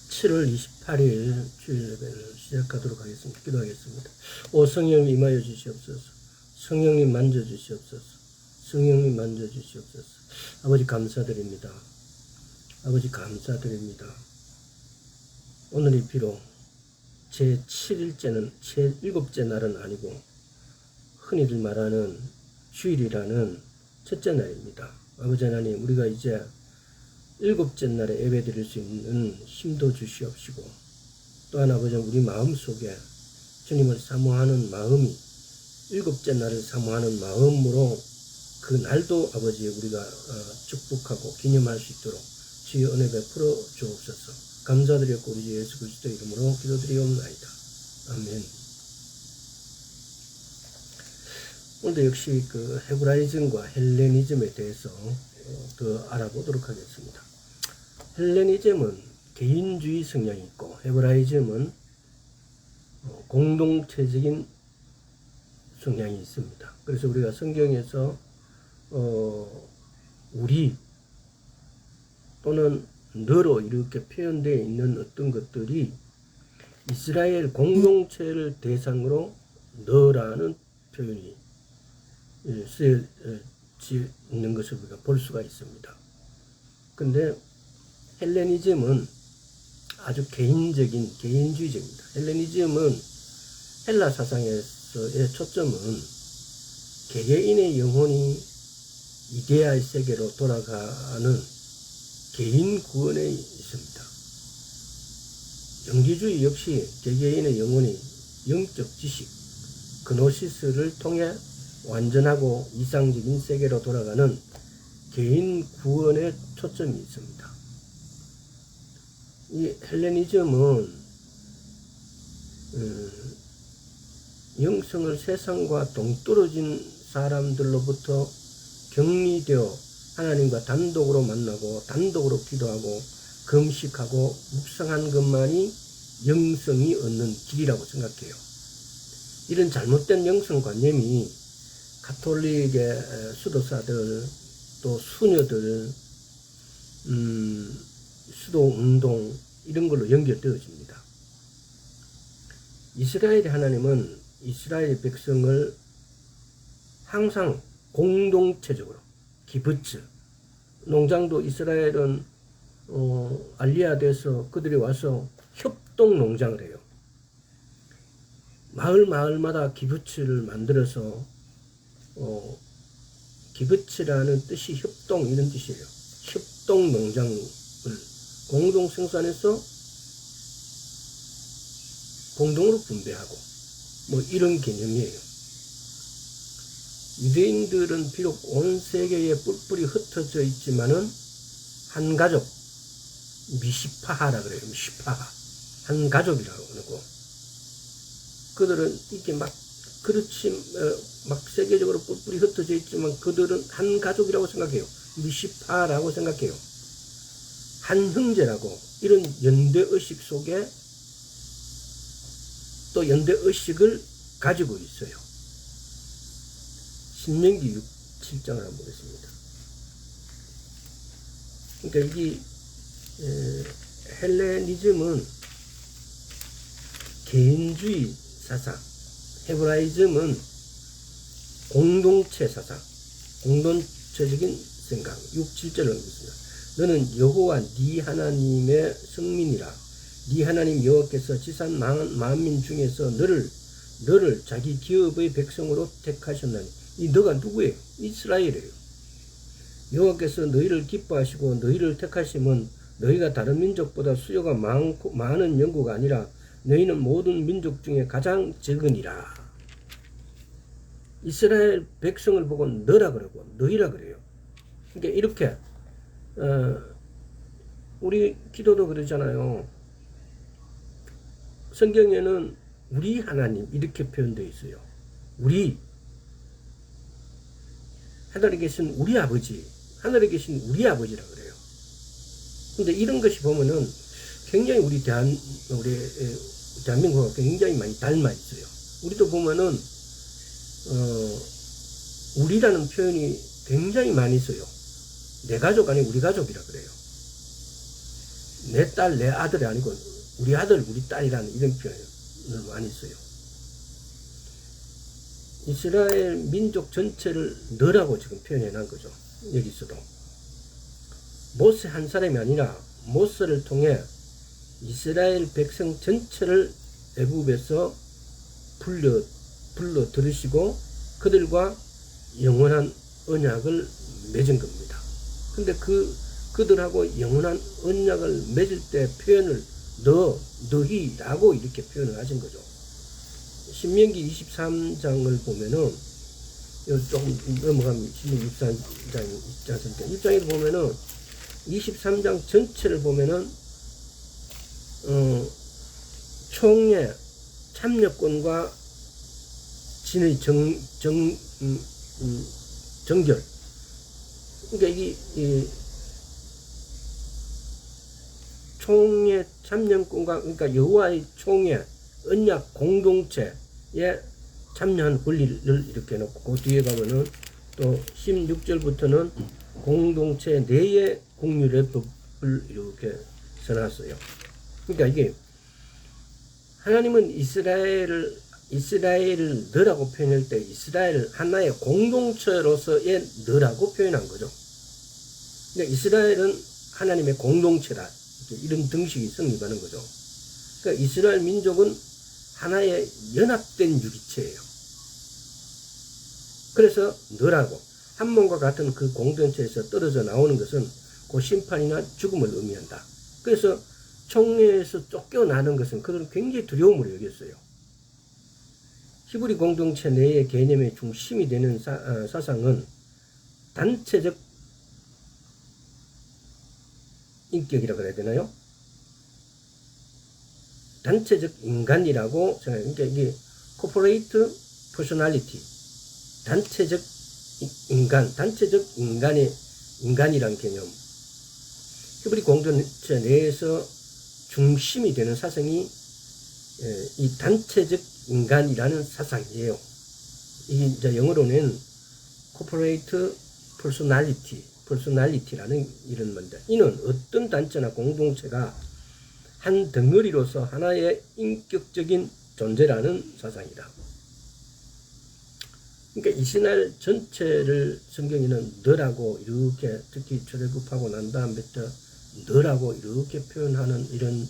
7월 28일 주일 예배를 시작하도록 하겠습니다. 기도하겠습니다. 오 성령님 임하여 주시옵소서. 성령님 만져 주시옵소서. 성령님 만져 주시옵소서. 아버지 감사드립니다. 아버지 감사드립니다. 오늘이 비록 제 7일째는 제 7째 날은 아니고 흔히들 말하는 주일이라는 첫째 날입니다. 아버지 하나님, 우리가 이제 7째 날에 예배 드릴 수 있는 힘도 주시옵시고, 또한 아버지 우리 마음속에 주님을 사모하는 마음이 7째 날을 사모하는 마음으로 그 날도 아버지 우리가 축복하고 기념할 수 있도록 주의 은혜 베풀어 주옵소서. 감사드렸고 우리 예수 그리스도 이름으로 기도드리옵나이다. 아멘. 오늘도 역시 그 헤브라이즘과 헬레니즘에 대해서 더 알아보도록 하겠습니다. 헬레니즘은 개인주의 성향이 있고, 헤브라이즘은 공동체적인 성향이 있습니다. 그래서 우리가 성경에서 우리 또는 너로 이렇게 표현되어 있는 어떤 것들이 이스라엘 공동체를 대상으로 너라는 표현이 쓰여져 있는 것을 우리가 볼 수가 있습니다. 근데 헬레니즘은 아주 개인주의적입니다. 헬레니즘은 헬라 사상에서의 초점은 개개인의 영혼이 이데아의 세계로 돌아가는 개인 구원에 있습니다. 영지주의 역시 개개인의 영혼이 영적 지식, 그노시스를 통해 완전하고 이상적인 세계로 돌아가는 개인 구원에 초점이 있습니다. 이 헬레니즘은 영성을 세상과 동떨어진 사람들로부터 격리되어 하나님과 단독으로 만나고 단독으로 기도하고 금식하고 묵상한 것만이 영성이 얻는 길이라고 생각해요. 이런 잘못된 영성관념이 가톨릭의 수도사들 또 수녀들 수도운동 이런 걸로 연결되어집니다. 이스라엘의 하나님은 이스라엘 백성을 항상 공동체적으로 기브츠, 농장도 이스라엘은 알리아드에서 그들이 와서 협동 농장을 해요. 마을마다 기브츠를 만들어서 기브츠라는 뜻이 협동 이런 뜻이에요. 협동 농장을 공동 생산해서 공동으로 분배하고 뭐 이런 개념이에요. 유대인들은 비록 온 세계에 뿔뿔이 흩어져 있지만은 한 가족, 미시파하라 그래요. 미시파하. 한 가족이라고 그러고, 그들은 이렇게 막 세계적으로 뿔뿔이 흩어져 있지만 그들은 한 가족이라고 생각해요. 미시파라고 생각해요. 한 형제라고. 이런 연대의식 속에 또 연대의식을 가지고 있어요. 신명기 7장을 한번 보겠습니다. 그러니까 이 헬레니즘은 개인주의 사상, 헤브라이즘은 공동체 사상, 공동체적인 생각. 6, 7절을 읽겠습니다. 너는 여호와 네 하나님의 성민이라. 네 하나님 여호와께서 지산 만민 중에서 너를 자기 기업의 백성으로 택하셨나니. 이 너가 누구예요? 이스라엘이에요. 여호와께서 너희를 기뻐하시고 너희를 택하심은 너희가 다른 민족보다 수요가 많은 연고가 아니라 너희는 모든 민족 중에 가장 적으니라. 이스라엘 백성을 보고 너라 그러고 너희라 그래요. 그러니까 이렇게 우리 기도도 그러잖아요. 성경에는 우리 하나님 이렇게 표현되어 있어요. 우리 하늘에 계신 우리 아버지, 하늘에 계신 우리 아버지라 그래요. 근데 이런 것이 보면은 굉장히 우리 대한민국과 굉장히 많이 닮아 있어요. 우리도 보면은 우리라는 표현이 굉장히 많이 써요. 내 가족 아니고 우리 가족이라 그래요. 내 딸, 내 아들이 아니고 우리 아들, 우리 딸이라는 이런 표현을 많이 써요. 이스라엘 민족 전체를 너라고 지금 표현해 놓은 거죠. 여기서도. 모세 한 사람이 아니라 모세를 통해 이스라엘 백성 전체를 애굽에서 불러 들으시고 그들과 영원한 언약을 맺은 겁니다. 근데 그들하고 영원한 언약을 맺을 때 표현을 너희라고 이렇게 표현을 하신 거죠. 신명기 23장을 보면은, 조금 넘어가면 신명기 23장 있지 않습니까? 입장에서 보면은, 23장 전체를 보면은, 총회, 참여권과 진의 정결. 그러니까 이 총회 참여권과, 그러니까 여호와의 총회, 언약 공동체에 참여한 권리를 이렇게 놓고, 그 뒤에 가면은 또 16절부터는 공동체 내의 공율의 법을 이렇게 써놨어요. 그러니까 이게 하나님은 이스라엘을 너라고 표현할 때 이스라엘을 하나의 공동체로서의 너라고 표현한 거죠. 그러니까 이스라엘은 하나님의 공동체다. 이런 등식이 성립하는 거죠. 그러니까 이스라엘 민족은 하나의 연합된 유기체예요. 그래서 너라고 한 몸과 같은 그 공동체에서 떨어져 나오는 것은 그 심판이나 죽음을 의미한다. 그래서 총회에서 쫓겨나는 것은 그들은 굉장히 두려움으로 여겼어요. 히브리 공동체 내의 개념의 중심이 되는 사상은 단체적 인격이라고 그래야 되나요? 단체적 인간이라고 생각해요. 그러니까 이게 corporate personality, 단체적 인간이란 개념. 히브리 공동체 내에서 중심이 되는 사상이 이 단체적 인간이라는 사상이에요. 이게 이제 영어로는 corporate personality라는 이런 건데, 이는 어떤 단체나 공동체가 한 덩어리로서 하나의 인격적인 존재라는 사상이다. 그러니까 이스라엘 전체를 성경에는 너라고 이렇게, 특히 출애굽하고 난 다음부터 너라고 이렇게 표현하는 이런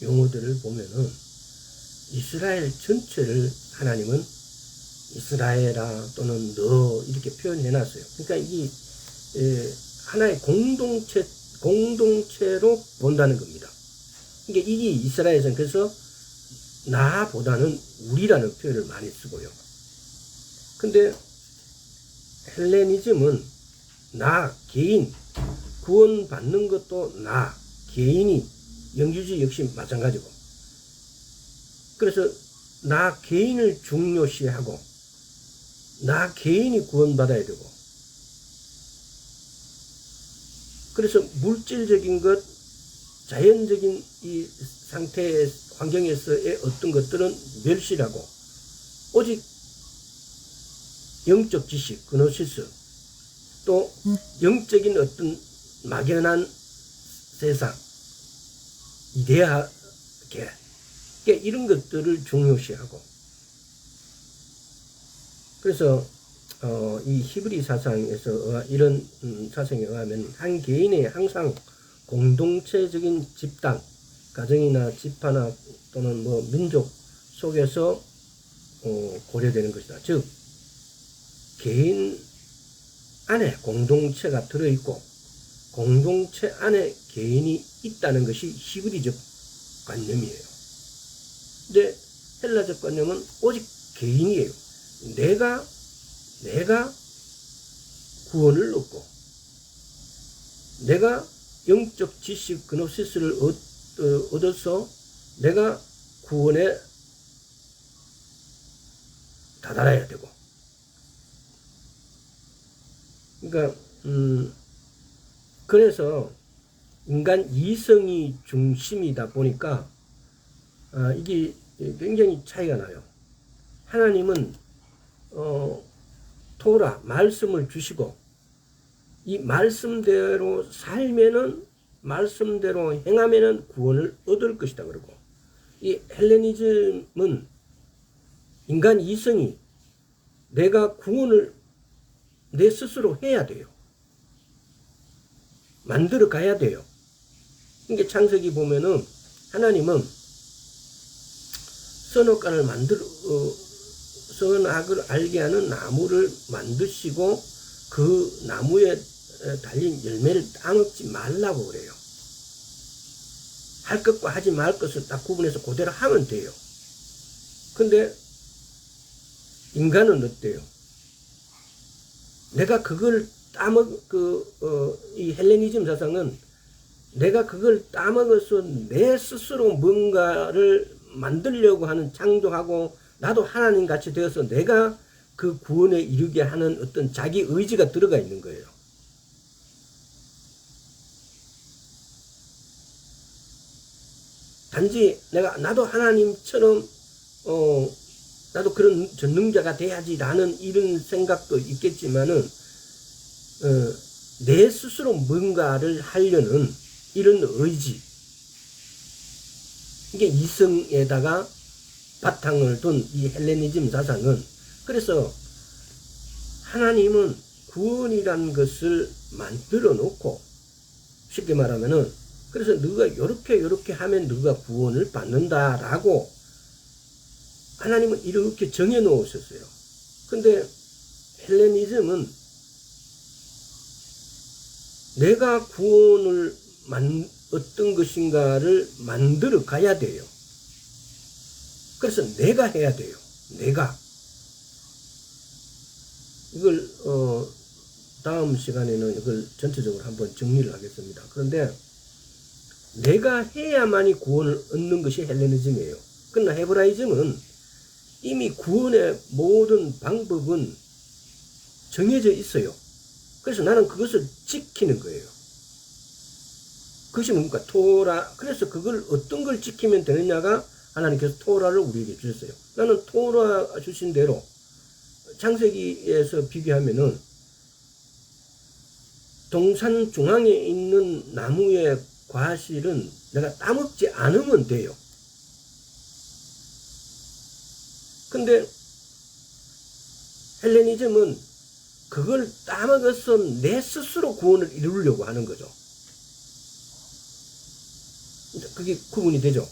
용어들을 보면은 이스라엘 전체를 하나님은 이스라엘아 또는 너 이렇게 표현해 놨어요. 그러니까 이게 하나의 공동체로 본다는 겁니다. 그러니까 이게 이스라엘에서는 그래서 나보다는 우리라는 표현을 많이 쓰고요. 근데 헬레니즘은 나, 개인, 구원받는 것도 나, 개인이, 영주주의 역시 마찬가지고. 그래서 나 개인을 중요시하고, 나 개인이 구원받아야 되고, 그래서 물질적인 것, 자연적인 이 상태의 환경에서의 어떤 것들은 멸시하고, 오직 영적 지식, 그노시스, 또 영적인 어떤 막연한 세상, 이데아계, 이런 것들을 중요시하고, 그래서 이 히브리 사상에서 이런 사상에 의하면 한 개인의 항상 공동체적인 집단, 가정이나 집화나 또는 뭐 민족 속에서 고려되는 것이다. 즉 개인 안에 공동체가 들어있고 공동체 안에 개인이 있다는 것이 히브리적 관념이에요. 근데 헬라적 관념은 오직 개인이에요. 내가 구원을 얻고 내가 영적 지식 그노시스를 얻어서 내가 구원에 다다라야 되고, 그러니까 그래서 인간 이성이 중심이다 보니까 이게 굉장히 차이가 나요. 하나님은 토라 말씀을 주시고 이 말씀대로 살면은, 말씀대로 행하면은 구원을 얻을 것이다 그러고, 이 헬레니즘은 인간 이성이 내가 구원을 내 스스로 해야 돼요. 만들어 가야 돼요. 이게 창세기 보면은 하나님은 선악과를 선악을 알게 하는 나무를 만드시고 그 나무에 달린 열매를 따먹지 말라고 그래요. 할 것과 하지 말 것을 딱 구분해서 그대로 하면 돼요. 근데 인간은 어때요? 내가 그걸 이 헬레니즘 사상은 내가 그걸 따먹어서 내 스스로 뭔가를 만들려고 하는, 창조하고 나도 하나님 같이 되어서 내가 그 구원에 이르게 하는 어떤 자기 의지가 들어가 있는 거예요. 단지 나도 하나님처럼 나도 그런 전능자가 돼야지라는 이런 생각도 있겠지만은 내 스스로 뭔가를 하려는 이런 의지, 이게 이성에다가 바탕을 둔 이 헬레니즘 사상은, 그래서 하나님은 구원이란 것을 만들어 놓고, 쉽게 말하면은, 그래서 너가 요렇게 하면 너가 구원을 받는다라고 하나님은 이렇게 정해 놓으셨어요. 근데 헬레니즘은 내가 구원을 어떤 것인가를 만들어 가야 돼요. 그래서 내가 해야 돼요. 내가. 이걸 다음 시간에는 이걸 전체적으로 한번 정리를 하겠습니다. 그런데 내가 해야만이 구원을 얻는 것이 헬레니즘이에요. 그러나 헤브라이즘은 이미 구원의 모든 방법은 정해져 있어요. 그래서 나는 그것을 지키는 거예요. 그것이 뭡니까? 토라. 그래서 그걸 어떤 걸 지키면 되느냐가 하나님께서 토라를 우리에게 주셨어요. 나는 토라 주신 대로 창세기에서 비교하면은 동산 중앙에 있는 나무의 과실은 내가 따먹지 않으면 돼요. 근데 헬레니즘은 그걸 따먹어서 내 스스로 구원을 이루려고 하는 거죠. 그게 구분이 되죠.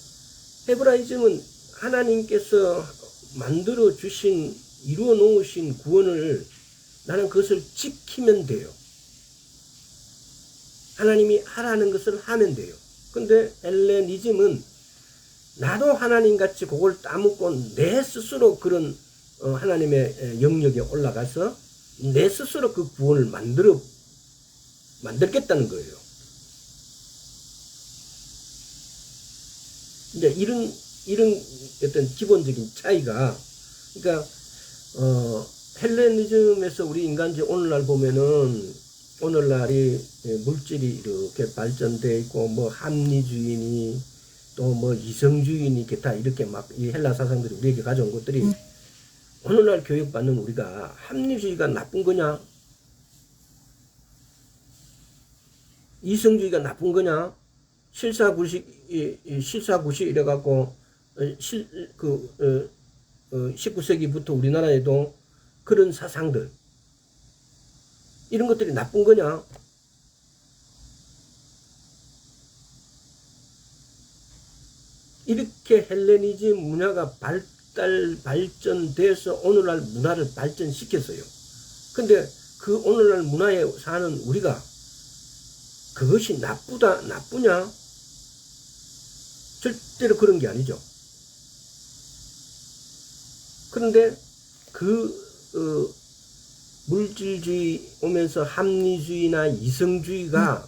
헤브라이즘은 하나님께서 만들어 주신, 이루어 놓으신 구원을 나는 그것을 지키면 돼요. 하나님이 하라는 것을 하면 돼요. 근데 헬레니즘은 나도 하나님같이 그걸 따먹고 내 스스로 그런 하나님의 영역에 올라가서 내 스스로 그 구원을 만들겠다는 거예요. 이제 이런 어떤 기본적인 차이가, 그러니까 헬레니즘에서 우리 인간지 오늘날 보면은, 오늘날이 물질이 이렇게 발전되어 있고, 뭐 합리주의니 또 뭐 이성주의니 기타 이렇게 막 이 헬라 사상들이 우리에게 가져온 것들이, 오늘날 교육받는 우리가 합리주의가 나쁜 거냐, 이성주의가 나쁜 거냐, 실사구시 이래갖고 19세기부터 우리나라에도 그런 사상들, 이런 것들이 나쁜 거냐? 이렇게 헬레니즘 문화가 발전돼서 오늘날 문화를 발전시켰어요. 근데 그 오늘날 문화에 사는 우리가 그것이 나쁘냐? 절대로 그런 게 아니죠. 그런데 물질주의 오면서 합리주의나 이성주의가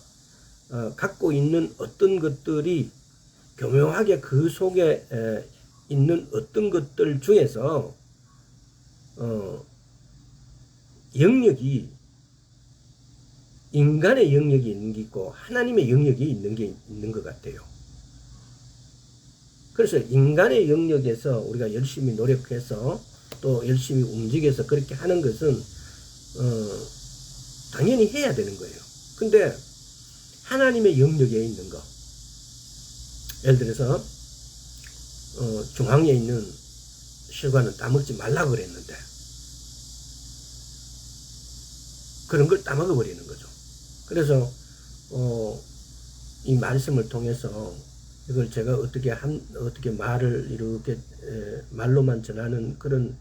갖고 있는 어떤 것들이 교묘하게 그 속에 있는 어떤 것들 중에서 영역이, 인간의 영역이 있는 게 있고 하나님의 영역이 있는 것 같아요. 그래서 인간의 영역에서 우리가 열심히 노력해서 또 열심히 움직여서 그렇게 하는 것은 당연히 해야 되는 거예요. 근데 하나님의 영역에 있는 거, 예를 들어서 중앙에 있는 실과는 따먹지 말라고 그랬는데 그런 걸 따먹어 버리는 거죠. 그래서 이 말씀을 통해서 이걸 제가 어떻게 말을 이렇게 말로만 전하는 그런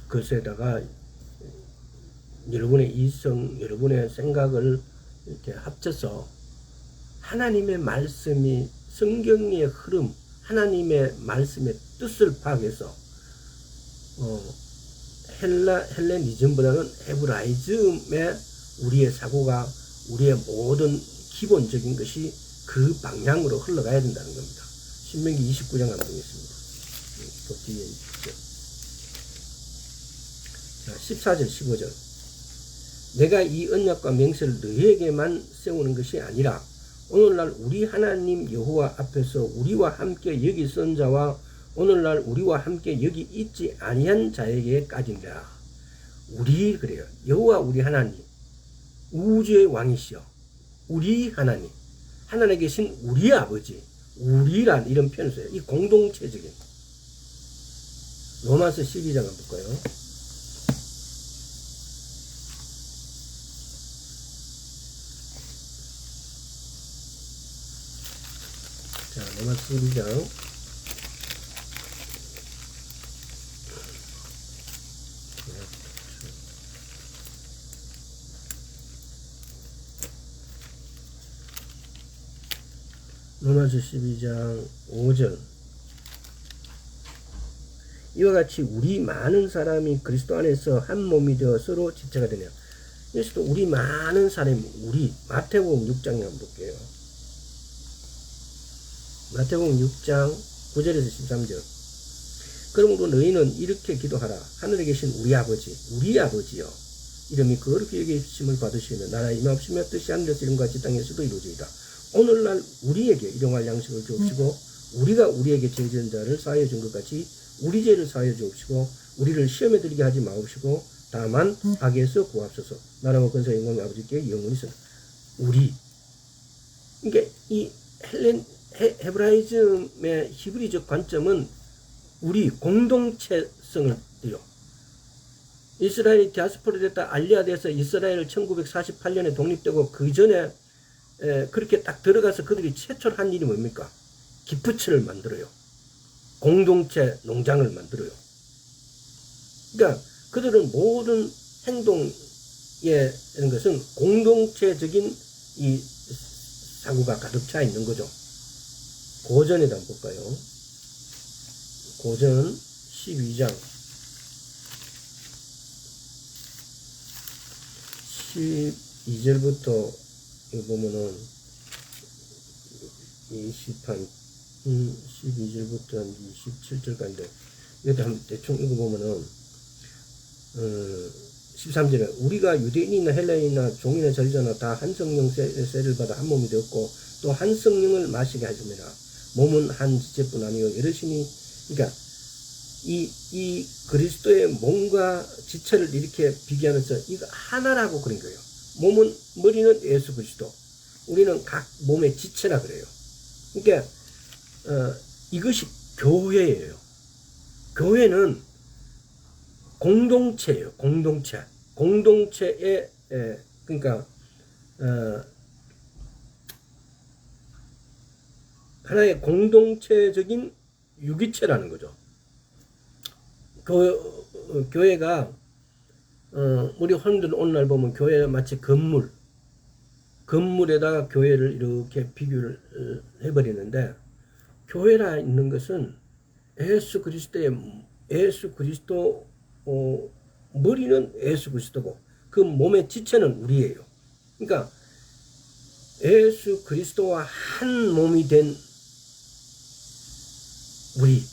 것에다가 여러분의 이성, 여러분의 생각을 이렇게 합쳐서 하나님의 말씀이 성경의 흐름, 하나님의 말씀의 뜻을 파악해서 헬레니즘보다는 헤브라이즘의 우리의 사고가, 우리의 모든 기본적인 것이 그 방향으로 흘러가야 된다는 겁니다. 신명기 29장 한번 보겠습니다. 그 뒤에 있죠. 자, 14절, 15절. 내가 이 언약과 맹세를 너희에게만 세우는 것이 아니라 오늘날 우리 하나님 여호와 앞에서 우리와 함께 여기 선 자와 오늘날 우리와 함께 여기 있지 아니한 자에게까지니라. 우리 그래요. 여호와 우리 하나님, 우주의 왕이시여, 우리 하나님, 하늘에 계신 우리 아버지, 우리란 이런 표현을 써요. 이 공동체적인. 로마서 12장 한번 볼까요? 자, 로마서 12장. 로마서 12장 5절. 이와 같이 우리 많은 사람이 그리스도 안에서 한 몸이 되어 서로 지체가 되네요. 그래서 우리 많은 사람이, 우리, 마태복음 6장에 한번 볼게요. 마태복음 6장 9절에서 13절. 그러므로 너희는 이렇게 기도하라. 하늘에 계신 우리 아버지, 우리 아버지여, 이름이 거룩히 여기심을 받으시며 나라 임하옵시며 뜻이 하늘에서 이룬 같이 땅에서도 이루어지이다. 오늘날 우리에게 일용할 양식을 주옵시고 우리가 우리에게 죄 지은 자를 사하여 준 것 같이 우리 죄를 사하여 주옵시고 우리를 시험에 들게 하지 마옵시고 다만 악에서 구하옵소서. 나라와 권세 영광이 아버지께 영원히 있으라. 우리. 그러니까 이 헤브라이즘의 히브리적 관점은 우리 공동체성을 띠요. 이스라엘이 디아스포라 됐다 알리아돼서 이스라엘 1948년에 독립되고 그 전에 그렇게 딱 들어가서 그들이 최초로 한 일이 뭡니까? 기프츠를 만들어요. 공동체 농장을 만들어요. 그러니까 그들은 모든 행동에 이런 것은 공동체적인 이 사고가 가득 차 있는 거죠. 고전에다 한번 볼까요? 고전 12장 12절부터 이거 보면은 12절부터 한 27절까지인데 이것도 한번 대충 읽어보면은 13절에 우리가 유대인이나 헬라인이나 종이나 저리자나 다 한 성령 세를 받아 한 몸이 되었고 또 한 성령을 마시게 하십니다. 몸은 한 지체뿐 아니요 여럿이니. 그러니까 이 그리스도의 몸과 지체를 이렇게 비교하면서 이거 하나라고 그런 거예요. 몸은, 머리는 예수 그리스도, 우리는 각 몸의 지체라 그래요. 그러니까 이것이 교회예요. 교회는 공동체예요. 공동체의 그러니까 하나의 공동체적인 유기체라는 거죠. 교회가 우리 혼들 오늘날 보면 교회가 마치 건물에다가 교회를 이렇게 비교를 해버리는데, 교회라 있는 것은 예수 그리스도 머리는 예수 그리스도고 그 몸의 지체는 우리예요. 그러니까 예수 그리스도와 한 몸이 된 우리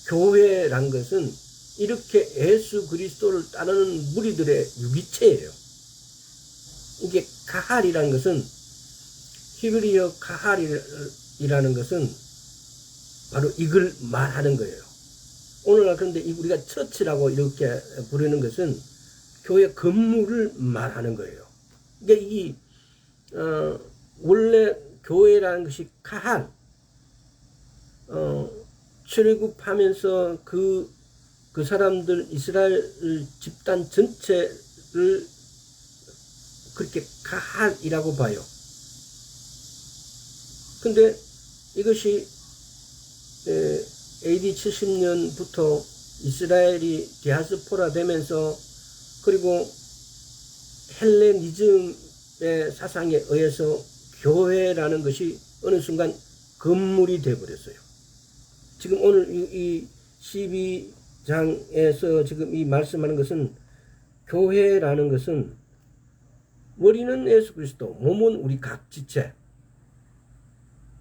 교회란 것은 이렇게 예수 그리스도를 따르는 무리들의 유기체예요. 이게 가할이라는 것은, 히브리어 가할이라는 것은 바로 이걸 말하는 거예요. 오늘날 그런데 우리가 처치라고 이렇게 부르는 것은 교회 건물을 말하는 거예요. 그러니까 이 원래 교회라는 것이 카한 출애굽하면서 그 사람들 이스라엘 집단 전체를 그렇게 카한이라고 봐요. 근데 이것이 AD 70년부터 이스라엘이 디아스포라 되면서 그리고 헬레니즘의 사상에 의해서 교회라는 것이 어느 순간 건물이 되어버렸어요. 지금 오늘 이 12장에서 지금 이 말씀하는 것은 교회라는 것은 머리는 예수 그리스도, 몸은 우리 각 지체.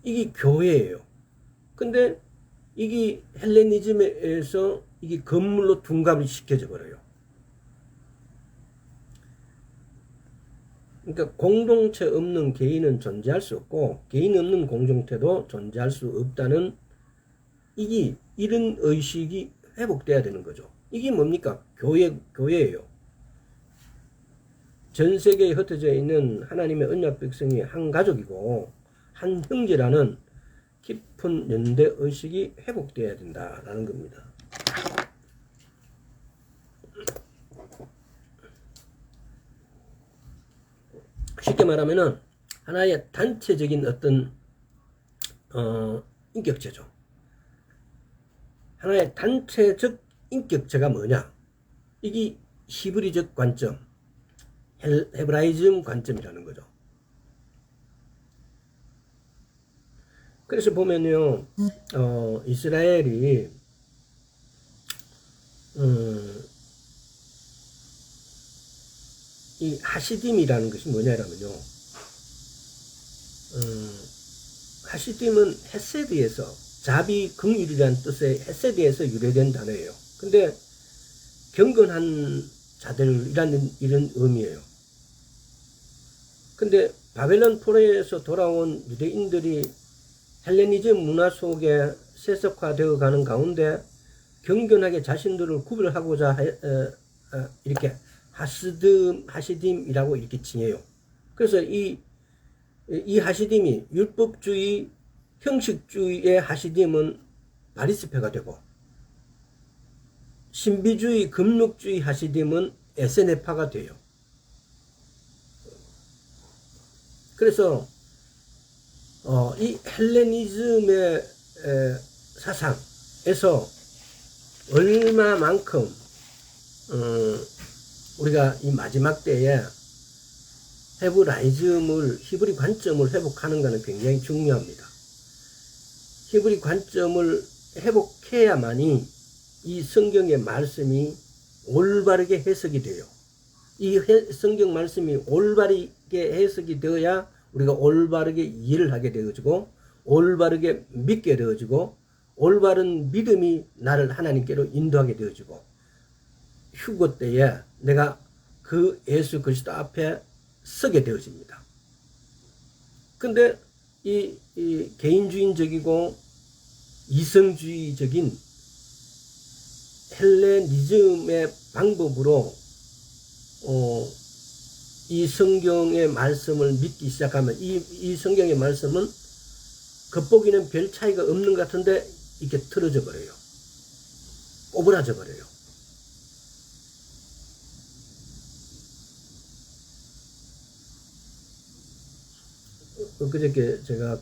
이게 교회예요. 근데 이게 헬레니즘에 의해서 이게 건물로 둔갑이 시켜져 버려요. 그러니까 공동체 없는 개인은 존재할 수 없고 개인 없는 공동체도 존재할 수 없다는 이게 이런 의식이 회복돼야 되는 거죠. 이게 뭡니까? 교회예요. 전 세계에 흩어져 있는 하나님의 언약 백성이 한 가족이고 한 형제라는 깊은 연대 의식이 회복돼야 된다라는 겁니다. 쉽게 말하면은 하나의 단체적인 어떤 인격체죠. 하나의 단체적 인격체가 뭐냐? 이게 히브리적 관점, 헤브라이즘 관점이라는 거죠. 그래서 보면요, 이스라엘이 이 하시딤이라는 것이 뭐냐라면요, 하시딤은 헤세드에서 자비 긍휼이라는 뜻의 헤세드에서 유래된 단어예요. 근데 경건한 자들이라는 이런 의미예요. 근데 바벨론 포로에서 돌아온 유대인들이 헬레니즘 문화 속에 세속화되어 가는 가운데 경건하게 자신들을 구별하고자 이렇게 하시딤이라고 이렇게 칭해요. 그래서 이 하시딤이 율법주의, 형식주의의 하시딤은 바리스페가 되고 신비주의, 금욕주의 하시딤은 에세네파가 돼요. 그래서 이 헬레니즘의 사상에서 얼마만큼 우리가 이 마지막 때에 히브리 관점을 회복하는가는 굉장히 중요합니다. 히브리 관점을 회복해야만이 이 성경의 말씀이 올바르게 해석이 돼요. 이 성경 말씀이 올바르게 해석이 되어야 우리가 올바르게 이해를 하게 되어지고 올바르게 믿게 되어지고 올바른 믿음이 나를 하나님께로 인도하게 되어지고 휴거 때에 내가 그 예수 그리스도 앞에 서게 되어집니다. 근데 이 개인주의적이고 이성주의적인 헬레니즘의 방법으로 이 성경의 말씀을 믿기 시작하면 이 성경의 말씀은 겉보기는 별 차이가 없는 것 같은데 이렇게 틀어져 버려요. 오버라져 버려요. 그저께 제가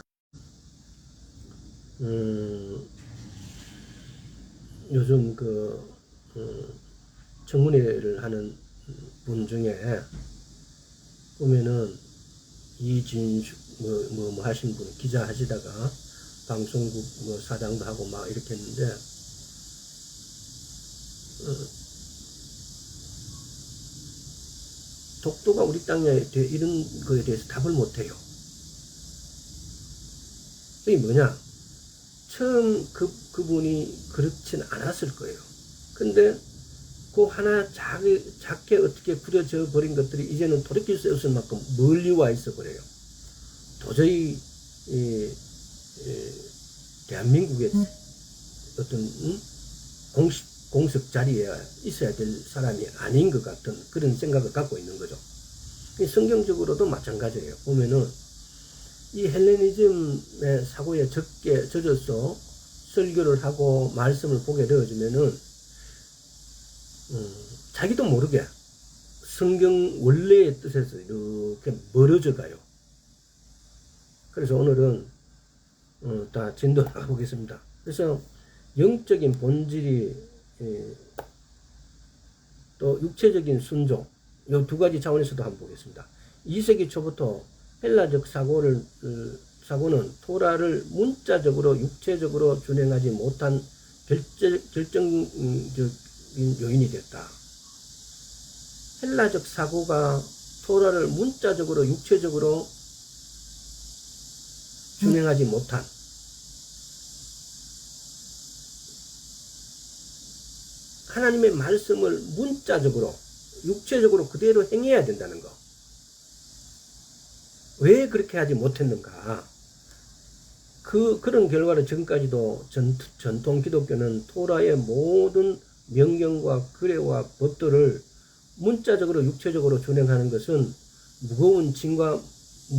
요즘 청문회를 하는 분 중에 보면은 이진숙 뭐 하신 분 기자 하시다가 방송국 사장도 하고 막 이렇게 했는데 독도가 우리 땅에 이런 거에 대해서 답을 못해요. 이게 뭐냐? 처음 그분이 그렇진 않았을 거예요. 근데 그 하나 작게 어떻게 그려져 버린 것들이 이제는 돌이킬 수 없을 만큼 멀리 와 있어 버려요. 도저히 대한민국의 어떤 공석 자리에 있어야 될 사람이 아닌 것 같은 그런 생각을 갖고 있는 거죠. 성경적으로도 마찬가지예요. 보면은 이 헬레니즘의 사고에 적게 젖어서 설교를 하고 말씀을 보게 되어지면은 자기도 모르게 성경 원래의 뜻에서 이렇게 멀어져 가요. 그래서 오늘은 다 진도를 가보겠습니다. 그래서 영적인 본질이 또 육체적인 순종, 이 두 가지 차원에서도 한번 보겠습니다. 2세기 초부터 헬라적 사고는 토라를 문자적으로 육체적으로 준행하지 못한 결정적인 요인이 됐다. 헬라적 사고가 토라를 문자적으로 육체적으로 준행하지 못한 하나님의 말씀을 문자적으로 육체적으로 그대로 행해야 된다는 거. 왜 그렇게 하지 못했는가? 그런 결과로 지금까지도 전통 기독교는 토라의 모든 명령과 규례와 법들을 문자적으로 육체적으로 준행하는 것은 무거운 짐과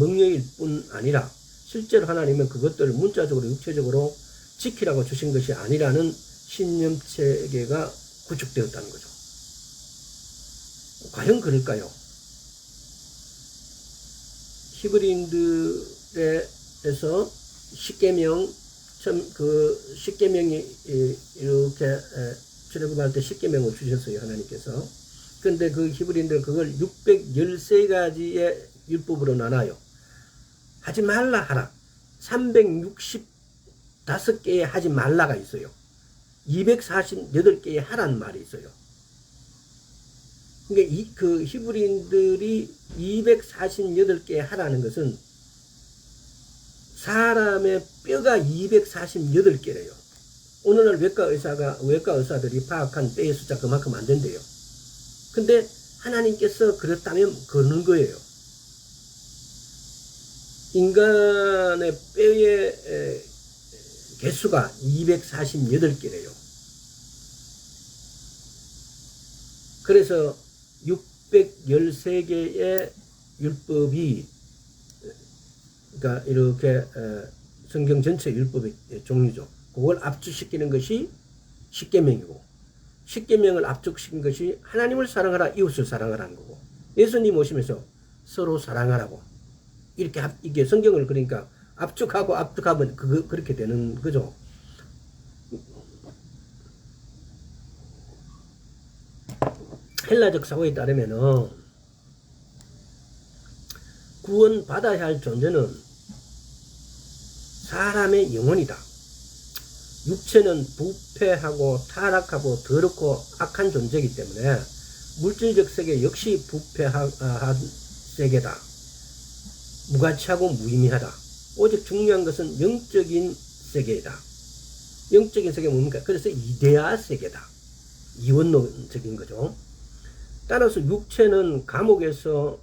명령일 뿐 아니라 실제로 하나님은 그것들을 문자적으로 육체적으로 지키라고 주신 것이 아니라는 신념 체계가 구축되었다는 거죠. 과연 그럴까요? 히브리인들에서 십계명, 십계명이 이렇게 출애굽할 때 십계명을 주셨어요, 하나님께서. 근데 그 히브리인들은 그걸 613가지의 율법으로 나눠요. 하지 말라 하라. 365개의 하지 말라가 있어요. 248개의 하란 말이 있어요. 그러니까 그 히브리인들이 248개 하라는 것은 사람의 뼈가 248개래요. 오늘날 외과 의사들이 파악한 뼈의 숫자 그만큼 안 된대요. 근데 하나님께서 그렇다면 그러는 거예요. 인간의 뼈의 개수가 248개래요. 그래서 613개의 율법이, 그러니까 이렇게 성경 전체 율법의 종류죠. 그걸 압축시키는 것이 십계명이고, 십계명을 압축시킨 것이 하나님을 사랑하라, 이웃을 사랑하라는 거고, 예수님 오시면서 서로 사랑하라고. 이게 성경을 그러니까 압축하면 그렇게 되는 거죠. 헬라적 사고에 따르면은 구원받아야 할 존재는 사람의 영혼이다. 육체는 부패하고 타락하고 더럽고 악한 존재이기 때문에 물질적 세계 역시 부패한 세계다. 무가치하고 무의미하다. 오직 중요한 것은 영적인 세계이다. 영적인 세계가 뭡니까? 그래서 이데아 세계다. 이원론적인 거죠. 따라서 육체라는 감옥에서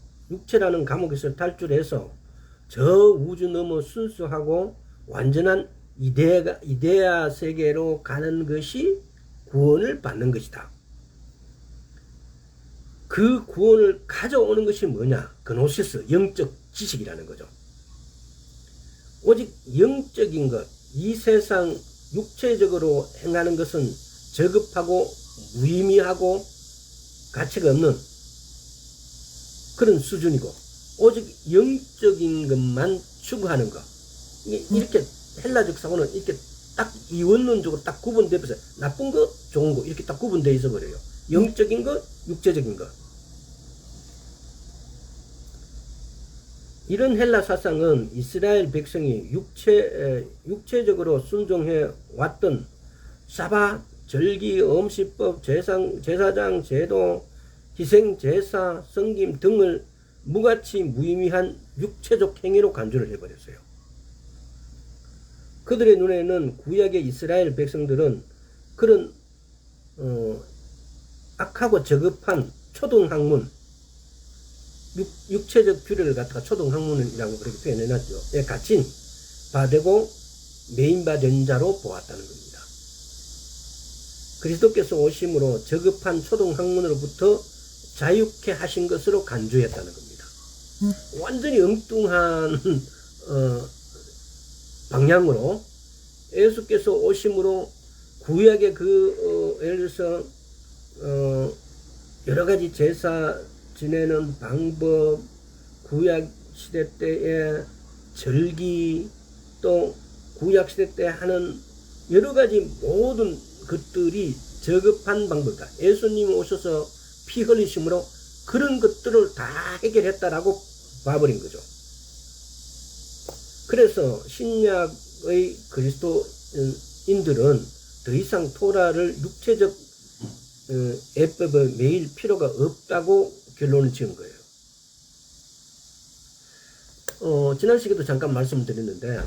탈출해서 저 우주 넘어 순수하고 완전한 이데아 세계로 가는 것이 구원을 받는 것이다. 그 구원을 가져오는 것이 뭐냐? 그노시스, 영적 지식이라는 거죠. 오직 영적인 것, 이 세상 육체적으로 행하는 것은 저급하고 무의미하고 가치가 없는 그런 수준이고, 오직 영적인 것만 추구하는 것. 이렇게 헬라적 사고는 이렇게 딱 이원론적으로 딱 구분되어 있어요. 나쁜 것, 좋은 것, 이렇게 딱 구분되어 있어 버려요. 영적인 것, 육체적인 것. 이런 헬라 사상은 이스라엘 백성이 육체적으로 순종해 왔던 사바, 절기, 엄시법, 제사장, 제도, 희생, 제사, 성김 등을 무가치 무의미한 육체적 행위로 간주를 해버렸어요. 그들의 눈에는 구약의 이스라엘 백성들은 그런 악하고 저급한 초등학문, 육체적 규례를 갖다가 초등학문이라고 그렇게 표현해놨죠. 예, 갇힌 바되고 메인바된 자로 보았다는 겁니다. 그리스도께서 오심으로 저급한 초등학문으로부터 자유케 하신 것으로 간주했다는 겁니다. 완전히 엉뚱한 방향으로 예수께서 오심으로 구약의 예를 들어서 여러 가지 제사 지내는 방법, 구약 시대 때의 절기, 또 구약 시대 때 하는 여러 가지 모든 것들이 저급한 방법이다. 예수님이 오셔서 피 흘리심으로 그런 것들을 다 해결했다라고 봐버린 거죠. 그래서 신약의 그리스도인들은 더 이상 토라를 육체적 예법을 매일 필요가 없다고 결론을 지은 거예요. 지난 시간에도 잠깐 말씀드렸는데,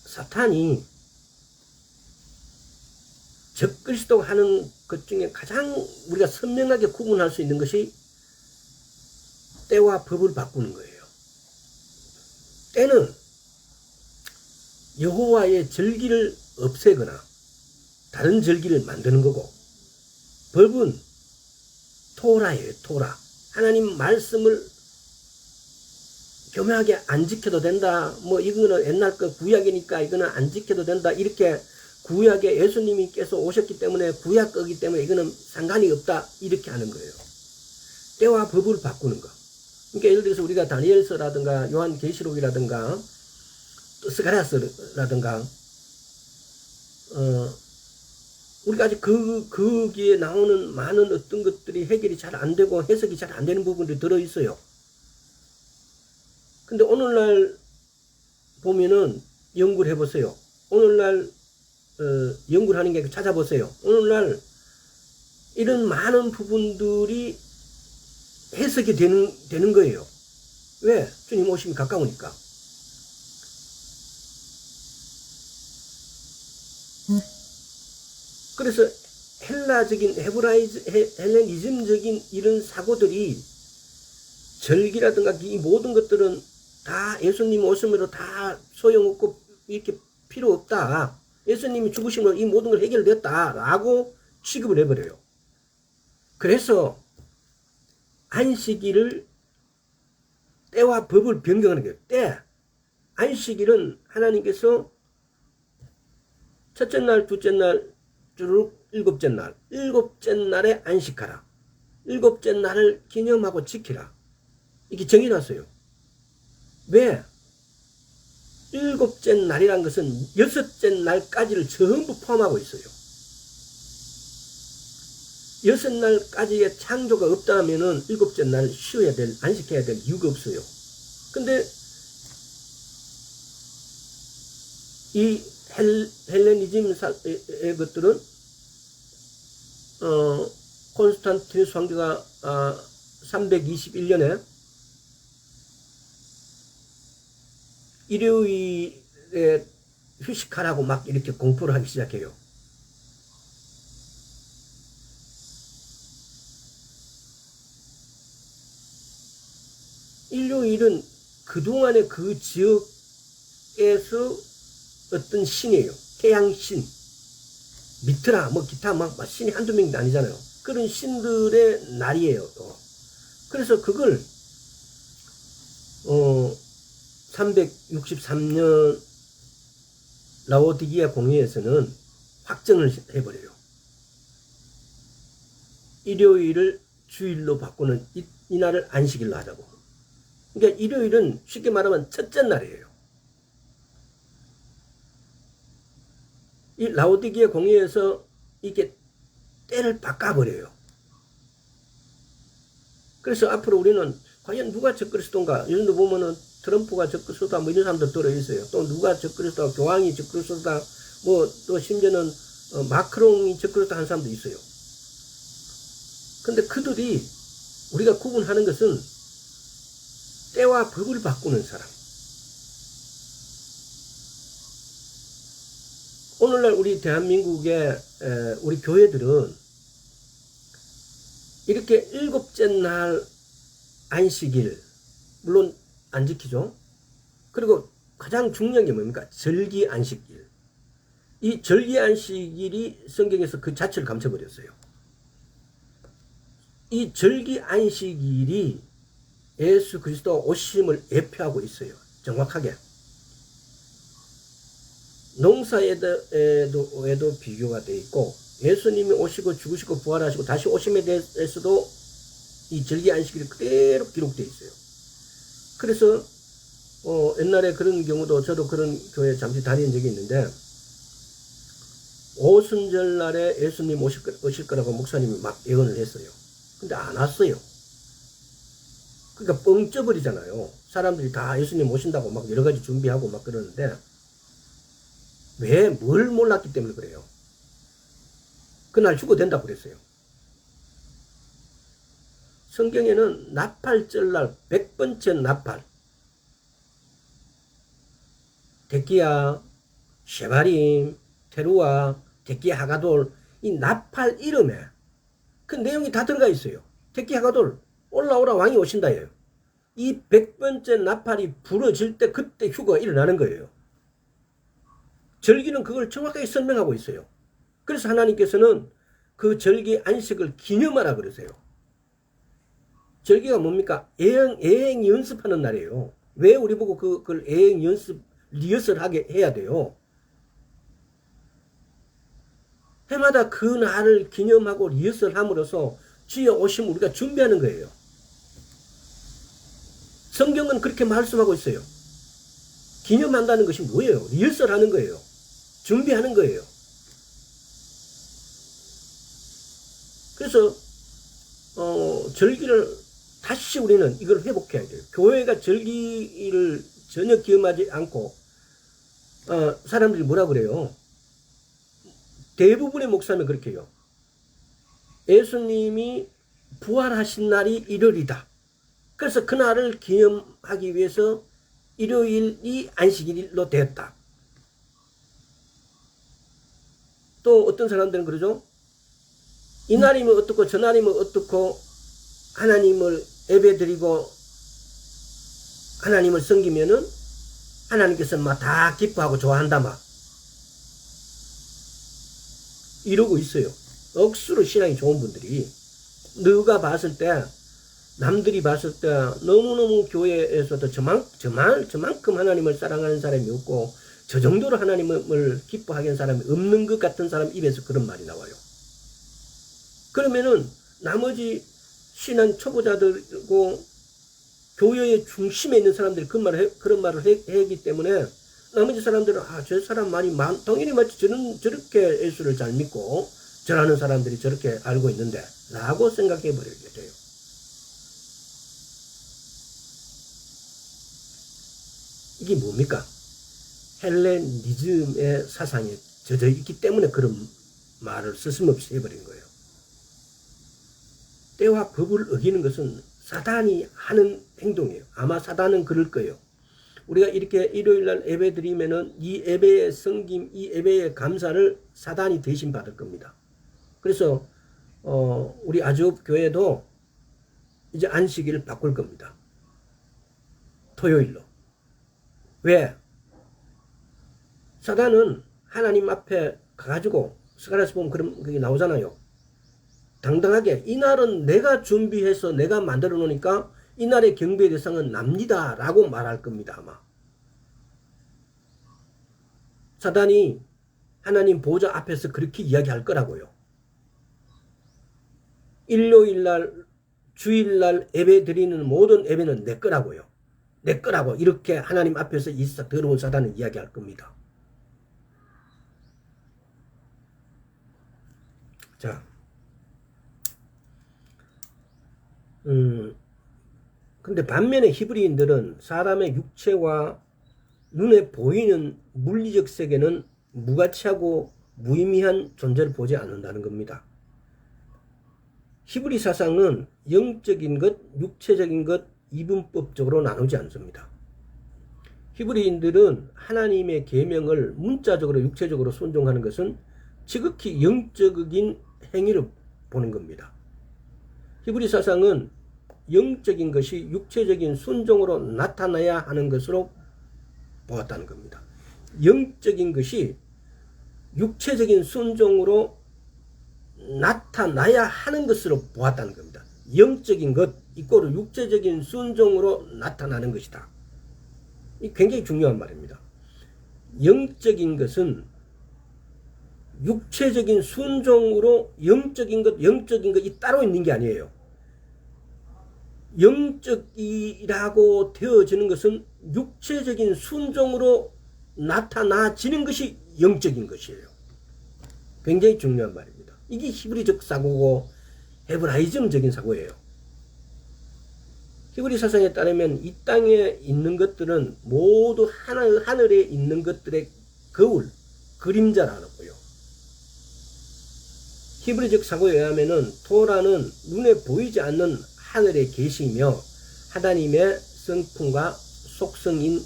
사탄이 적그리스도가 하는 것 중에 가장 우리가 선명하게 구분할 수 있는 것이 때와 법을 바꾸는 거예요. 때는 여호와의 절기를 없애거나 다른 절기를 만드는 거고, 법은 토라예요. 토라. 하나님 말씀을 교묘하게 안 지켜도 된다. 뭐 이거는 옛날 거 구약이니까 이거는 안 지켜도 된다. 이렇게 구약에 예수님께서 오셨기 때문에 구약 거기 때문에 이거는 상관이 없다. 이렇게 하는 거예요. 때와 법을 바꾸는 거. 그러니까 예를 들어서 우리가 다니엘서라든가 요한계시록이라든가 스가랴서라든가 우리가 아직 거기에 나오는 많은 어떤 것들이 해결이 잘 안 되고 해석이 잘 안 되는 부분들이 들어있어요. 근데 오늘날 보면은 연구를 해보세요. 오늘날 연구를 하는 게 찾아보세요. 오늘날 이런 많은 부분들이 해석이 되는 거예요. 왜? 주님 오심이 가까우니까. 그래서 헬라적인 헬레니즘적인 이런 사고들이 절기라든가 이 모든 것들은 다 예수님 오심으로 다 소용없고 이렇게 필요 없다. 예수님이 죽으심으로 이 모든 걸 해결됐다라고 취급을 해버려요. 그래서 안식일을 때와 법을 변경하는 거예요. 때. 안식일은 하나님께서 첫째 날, 둘째 날, 쭉 일곱째 날. 일곱째 날에 안식하라. 일곱째 날을 기념하고 지키라. 이게 정해놨어요. 왜? 일곱째 날이란 것은 여섯째 날까지를 전부 포함하고 있어요. 여섯 날까지의 창조가 없다면은 일곱째 날 쉬어야 될, 안식해야 될 이유가 없어요. 근데 이 헬레니즘의 것들은 콘스탄티누스 황제가 321년에 일요일에 휴식하라고 막 이렇게 공포를 하기 시작해요. 일요일은 그동안의 그 지역에서 어떤 신이에요. 태양신, 미트라, 뭐 기타 막 신이 한두 명이 아니잖아요. 그런 신들의 날이에요. 그래서 그걸 363년 라오디기아 공회에서는 확정을 해버려요. 일요일을 주일로 바꾸는 이 날을 안식일로 하자고. 그러니까 일요일은 쉽게 말하면 첫째 날이에요. 이 라오디기아 공회에서 이게 때를 바꿔버려요. 그래서 앞으로 우리는 과연 누가 적그리스도인가? 요즘도 보면은 트럼프가 적그리스도다 뭐 이런 사람도 들어있어요. 또 누가 적그리스도다, 교황이 적그리스도다, 뭐 또 심지어는 마크롱이 적그리스도 한 사람도 있어요. 근데 그들이 우리가 구분하는 것은 때와 법을 바꾸는 사람. 오늘날 우리 대한민국의 우리 교회들은 이렇게 일곱째 날 안식일 물론 안 지키죠. 그리고 가장 중요한 게 뭡니까? 절기 안식일. 이 절기안식일이 성경에서 그 자체를 감춰버렸어요. 이 절기안식일이 예수 그리스도 오심을 예표하고 있어요. 정확하게. 농사에도 비교가 되어 있고, 예수님이 오시고 죽으시고 부활하시고 다시 오심에 대해서도 이 절기안식일이 그대로 기록되어 있어요. 그래서 옛날에 그런 경우도, 저도 그런 교회에 잠시 다닌 적이 있는데, 오순절 날에 예수님 오실 거라고 목사님이 막 예언을 했어요. 근데 안 왔어요. 그러니까 뻥 쪄버리잖아요. 사람들이 다 예수님 오신다고 막 여러 가지 준비하고 막 그러는데, 왜 뭘 몰랐기 때문에 그래요. 그날 죽어도 된다고 그랬어요. 성경에는 나팔절날 100번째 나팔, 데키야, 쉐바림, 테루아, 데키야 하가돌, 이 나팔 이름에 그 내용이 다 들어가 있어요. 데키야 하가돌, 올라오라 왕이 오신다예요. 이 100번째 나팔이 부러질 때 그때 휴거가 일어나는 거예요. 절기는 그걸 정확하게 설명하고 있어요. 그래서 하나님께서는 그 절기 안식을 기념하라 그러세요. 절기가 뭡니까? 애행 연습하는 날이에요. 왜 우리 보고 그걸 애행 연습, 리허설 하게 해야 돼요? 해마다 그 날을 기념하고 리허설 함으로써 주의 오심 우리가 준비하는 거예요. 성경은 그렇게 말씀하고 있어요. 기념한다는 것이 뭐예요? 리허설 하는 거예요. 준비하는 거예요. 그래서 절기를 다시 우리는 이걸 회복해야 돼요. 교회가 절기를 전혀 기억하지 않고 사람들이 뭐라 그래요? 대부분의 목사님은 그렇게 해요. 예수님이 부활하신 날이 일요일이다. 그래서 그날을 기념하기 위해서 일요일이 안식일로 되었다. 또 어떤 사람들은 그러죠. 이날이면 어떻고 저날이면 어떻고 하나님을 예배드리고 하나님을 섬기면은 하나님께서 막 다 기뻐하고 좋아한다 막 이러고 있어요. 억수로 신앙이 좋은 분들이. 너가 봤을 때, 남들이 봤을 때 너무너무 교회에서도 저만큼 하나님을 사랑하는 사람이 없고 저 정도로 하나님을 기뻐하게 하는 사람이 없는 것 같은 사람 입에서 그런 말이 나와요. 그러면은 나머지 신앙 초보자들고 교회의 중심에 있는 사람들이 그런 말을 했기 때문에 나머지 사람들은 저 사람 말이 당연히 마치 저렇게 예수를 잘 믿고 전하는 사람들이 저렇게 알고 있는데 라고 생각해 버리게 돼요. 이게 뭡니까? 헬레니즘의 사상에 젖어 있기 때문에 그런 말을 스스럼없이 해버린 거예요. 때와 법을 어기는 것은 사단이 하는 행동이에요. 아마 사단은 그럴 거예요. 우리가 이렇게 일요일날 예배 드리면은 이 예배의 섬김, 이 예배의 감사를 사단이 대신 받을 겁니다. 그래서 우리 아주업 교회도 이제 안식일을 바꿀 겁니다. 토요일로. 왜? 사단은 하나님 앞에 가가지고 스가랴서 보면 그런 게 나오잖아요. 당당하게 이날은 내가 준비해서 내가 만들어 놓으니까 이날의 경배의 대상은 납니다 라고 말할 겁니다. 아마 사단이 하나님 보좌 앞에서 그렇게 이야기할 거라고요. 일요일날 주일날 예배 드리는 모든 예배는 내 거라고요. 내 거라고 이렇게 하나님 앞에서 이 더러운 사단은 이야기할 겁니다. 자, 근데 반면에 히브리인들은 사람의 육체와 눈에 보이는 물리적 세계는 무가치하고 무의미한 존재를 보지 않는다는 겁니다. 히브리 사상은 영적인 것, 육체적인 것, 이분법적으로 나누지 않습니다. 히브리인들은 하나님의 계명을 문자적으로 육체적으로 순종하는 것은 지극히 영적인 행위로 보는 겁니다. 히브리 사상은 영적인 것이 육체적인 순종으로 나타나야 하는 것으로 보았다는 겁니다. 영적인 것이 육체적인 순종으로 나타나야 하는 것으로 보았다는 겁니다. 영적인 것 이꼬르 육체적인 순종으로 나타나는 것이다. 이 굉장히 중요한 말입니다. 영적인 것은 육체적인 순종으로 영적인 것이 따로 있는 게 아니에요. 영적이라고 되어지는 것은 육체적인 순종으로 나타나지는 것이 영적인 것이에요. 굉장히 중요한 말입니다. 이게 히브리적 사고고 헤브라이즘적인 사고예요. 히브리 사상에 따르면 이 땅에 있는 것들은 모두 하늘에 있는 것들의 거울, 그림자라고요. 히브리적 사고에 의하면 토라는 눈에 보이지 않는 하늘의 계시이며 하나님의 성품과 속성인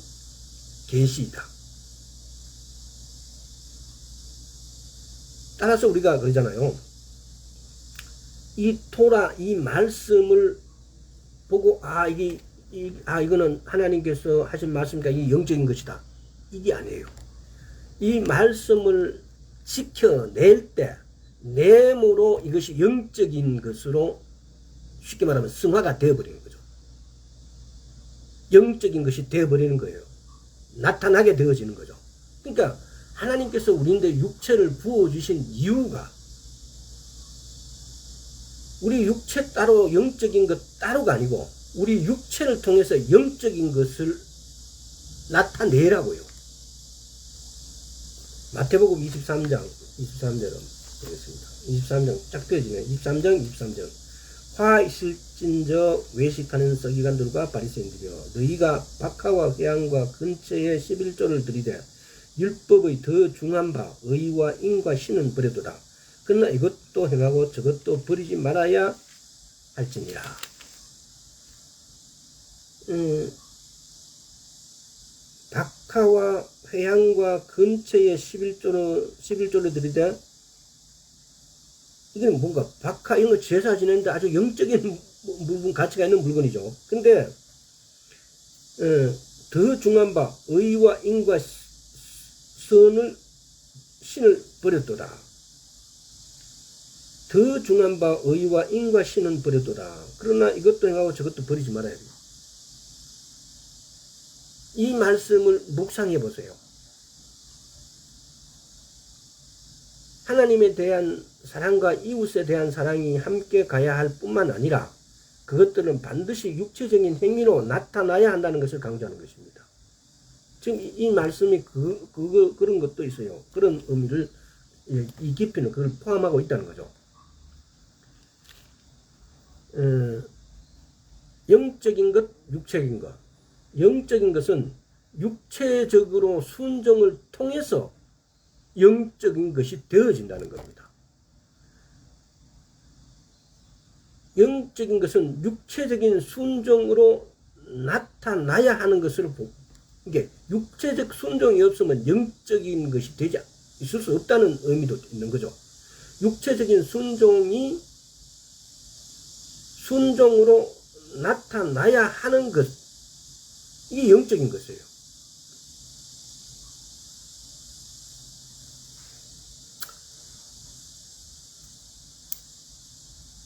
계시이다. 따라서 우리가 그러잖아요. 이 토라, 이 말씀을 보고 이거는 하나님께서 하신 말씀이니까 이게 영적인 것이다. 이게 아니에요. 이 말씀을 지켜낼 때 내므로 이것이 영적인 것으로 쉽게 말하면 승화가 되어버리는 거죠. 영적인 것이 되어버리는 거예요. 나타나게 되어지는 거죠. 그러니까 하나님께서 우리한테 육체를 부어주신 이유가 우리 육체 따로 영적인 것 따로가 아니고 우리 육체를 통해서 영적인 것을 나타내라고요. 마태복음 23장으로 보겠습니다. 23장 쫙 펴지네요. 23장 화 있을진저 외식하는 서기관들과 바리새인들이여 너희가 박하와 회양과 근처에 11조를 들이되 율법의 더 중한 바 의와 인과 신은 버려도다. 그러나 이것도 행하고 저것도 버리지 말아야 할지니라. 박하와 회양과 근처에 11조를 들이되 이건 뭔가 박하 이런 거 제사 지내는데 아주 영적인 부분 가치가 있는 물건이죠. 근데 더 중한 바 의와 인과 신을 버렸도다. 더 중한 바 의와 인과 신은 버렸도다. 그러나 이것도 행하고 저것도 버리지 말아야 돼요. 이 말씀을 묵상해 보세요. 하나님에 대한 사랑과 이웃에 대한 사랑이 함께 가야 할 뿐만 아니라 그것들은 반드시 육체적인 행위로 나타나야 한다는 것을 강조하는 것입니다. 지금 이 말씀이 그런 것도 있어요. 그런 의미를, 이 깊이는 그걸 포함하고 있다는 거죠. 영적인 것, 육체적인 것. 영적인 것은 육체적으로 순종을 통해서 영적인 것이 되어진다는 겁니다. 영적인 것은 육체적인 순종으로 나타나야 하는 것을 보고, 이게 육체적 순종이 없으면 영적인 것이 있을 수 없다는 의미도 있는 거죠. 육체적인 순종이 순종으로 나타나야 하는 것, 이게 영적인 것이에요.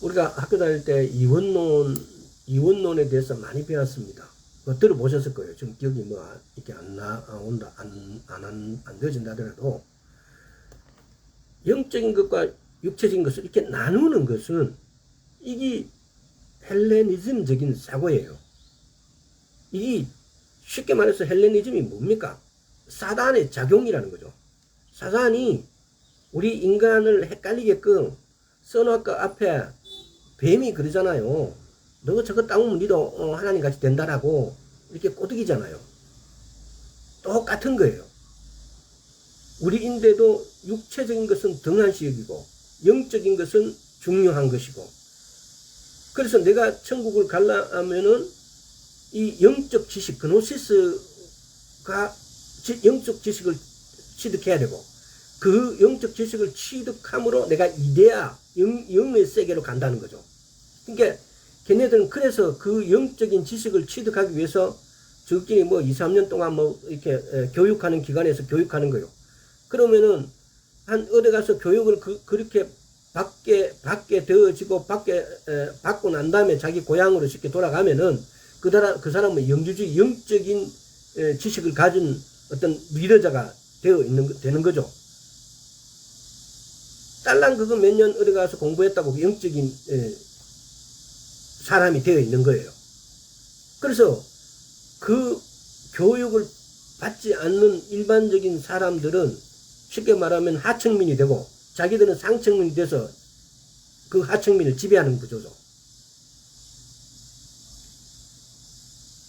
우리가 학교 다닐 때 이원론에 대해서 많이 배웠습니다. 그거 들어보셨을 거예요. 지금 기억이 이렇게 안 되어진다 하더라도, 영적인 것과 육체적인 것을 이렇게 나누는 것은, 이게 헬레니즘적인 사고예요. 이 쉽게 말해서 헬레니즘이 뭡니까? 사단의 작용이라는 거죠. 사단이 우리 인간을 헷갈리게끔 선악과 앞에 뱀이 그러잖아요. 너 저거 따오면 니도 하나님 같이 된다라고 이렇게 꼬드기잖아요. 똑같은 거예요. 우리인데도 육체적인 것은 등한시 여기고 영적인 것은 중요한 것이고, 그래서 내가 천국을 가려면은 이 영적 지식, 그노시스가 영적 지식을 취득해야 되고, 그 영적 지식을 취득함으로 내가 이데아, 영의 세계로 간다는 거죠. 그러니까 걔네들은 그래서 그 영적인 지식을 취득하기 위해서 저끼리 2, 3년 동안 이렇게 교육하는 기관에서 교육하는 거예요. 그러면은 한 어디 가서 교육을 그렇게 받게 되어지고 받고 난 다음에 자기 고향으로 쉽게 돌아가면은 그 사람은 영주주의 영적인 지식을 가진 어떤 리더자가 되는 거죠. 딸랑 그거 몇 년 어디 가서 공부했다고 영적인 사람이 되어 있는 거예요. 그래서 그 교육을 받지 않는 일반적인 사람들은 쉽게 말하면 하층민이 되고 자기들은 상층민이 돼서 그 하층민을 지배하는 구조죠.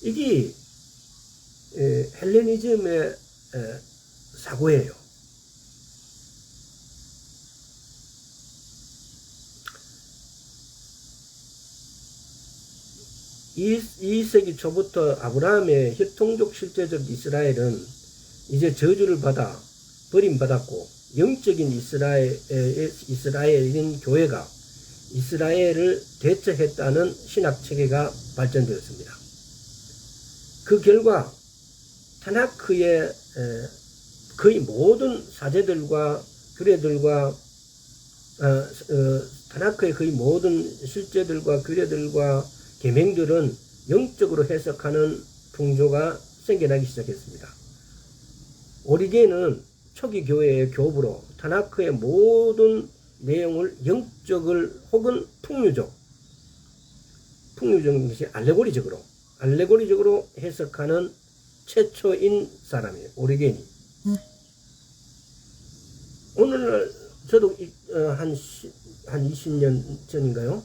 이게 헬레니즘의 사고예요. 2세기 초부터 아브라함의 혈통적 실제적 이스라엘은 이제 저주를 받아 버림받았고 영적인 이스라엘인 교회가 이스라엘을 대처했다는 신학 체계가 발전되었습니다. 그 결과 타나크의 거의 모든 사제들과 규례들과 타나크의 거의 모든 실제들과 규례들과 계명들은 영적으로 해석하는 풍조가 생겨나기 시작했습니다. 오리겐은 초기 교회의 교부로 타나크의 모든 내용을 영적을 혹은 풍류적인 것이 알레고리적으로 해석하는 최초인 사람이에요. 오리겐이. 오늘날 저도 한 20년 전인가요?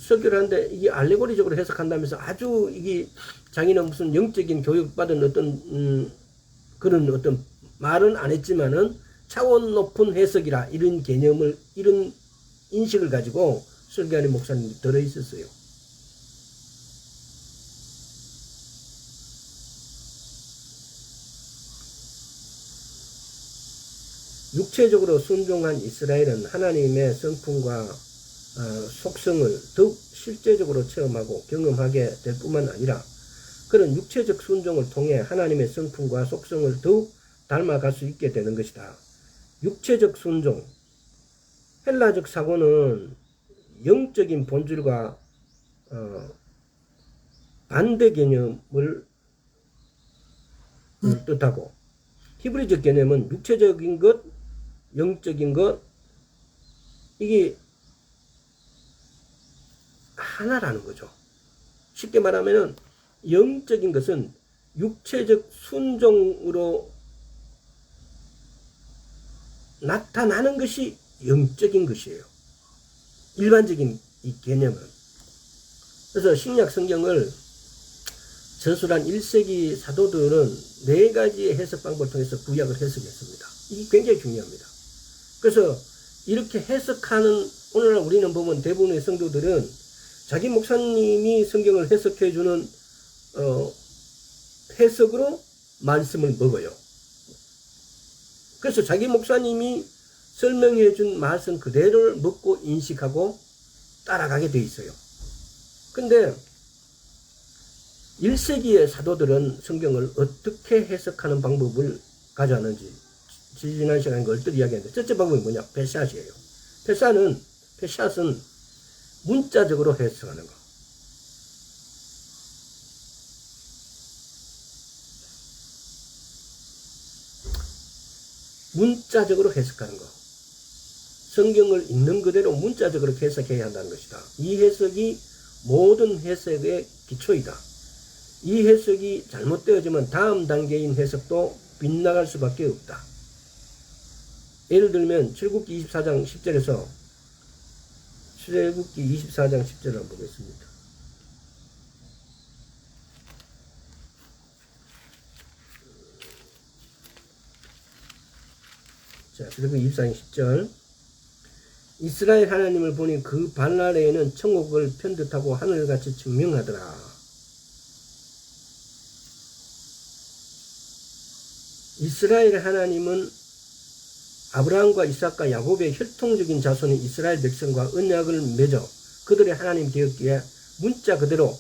설교를 하는데 이게 알레고리적으로 해석한다면서 아주 이게 자기는 무슨 영적인 교육받은 어떤 그런 어떤 말은 안 했지만은 차원 높은 해석이라 이런 개념을 이런 인식을 가지고 설교하는 목사님이 들어있었어요. 육체적으로 순종한 이스라엘은 하나님의 성품과 속성을 더욱 실제적으로 체험하고 경험하게 될 뿐만 아니라 그런 육체적 순종을 통해 하나님의 성품과 속성을 더욱 닮아갈 수 있게 되는 것이다. 육체적 순종, 헬라적 사고는 영적인 본질과 반대 개념을 뜻하고 히브리적 개념은 육체적인 것, 영적인 것, 이게 하나라는 거죠. 쉽게 말하면 영적인 것은 육체적 순종으로 나타나는 것이 영적인 것이에요. 일반적인 이 개념은. 그래서 신약 성경을 저술한 1세기 사도들은 4가지의 해석 방법을 통해서 구약을 해석했습니다. 이게 굉장히 중요합니다. 그래서 이렇게 해석하는 오늘날 우리는 보면 대부분의 성도들은 자기 목사님이 성경을 해석해주는 해석으로 말씀을 먹어요. 그래서 자기 목사님이 설명해준 말씀 그대로를 먹고 인식하고 따라가게 돼 있어요. 근데 1세기의 사도들은 성경을 어떻게 해석하는 방법을 가져왔는지 지난 시간에 얼뜻 이야기했는데 첫째 방법이 뭐냐? 페샷이에요. 페샷은 문자적으로 해석하는 거. 문자적으로 해석하는 거. 성경을 있는 그대로 문자적으로 해석해야 한다는 것이다. 이 해석이 모든 해석의 기초이다. 이 해석이 잘못되어지면 다음 단계인 해석도 빗나갈 수밖에 없다. 예를 들면 출애굽기 24장 10절에서 출애굽기 24장 10절을 한번 보겠습니다. 자, 출애굽기 24장 10절. 이스라엘 하나님을 보니 그 발나래에는 천국을 편듯하고 하늘같이 증명하더라. 이스라엘 하나님은 아브라함과 이삭과 야곱의 혈통적인 자손인 이스라엘 백성과 언약을 맺어 그들의 하나님 되었기에 문자 그대로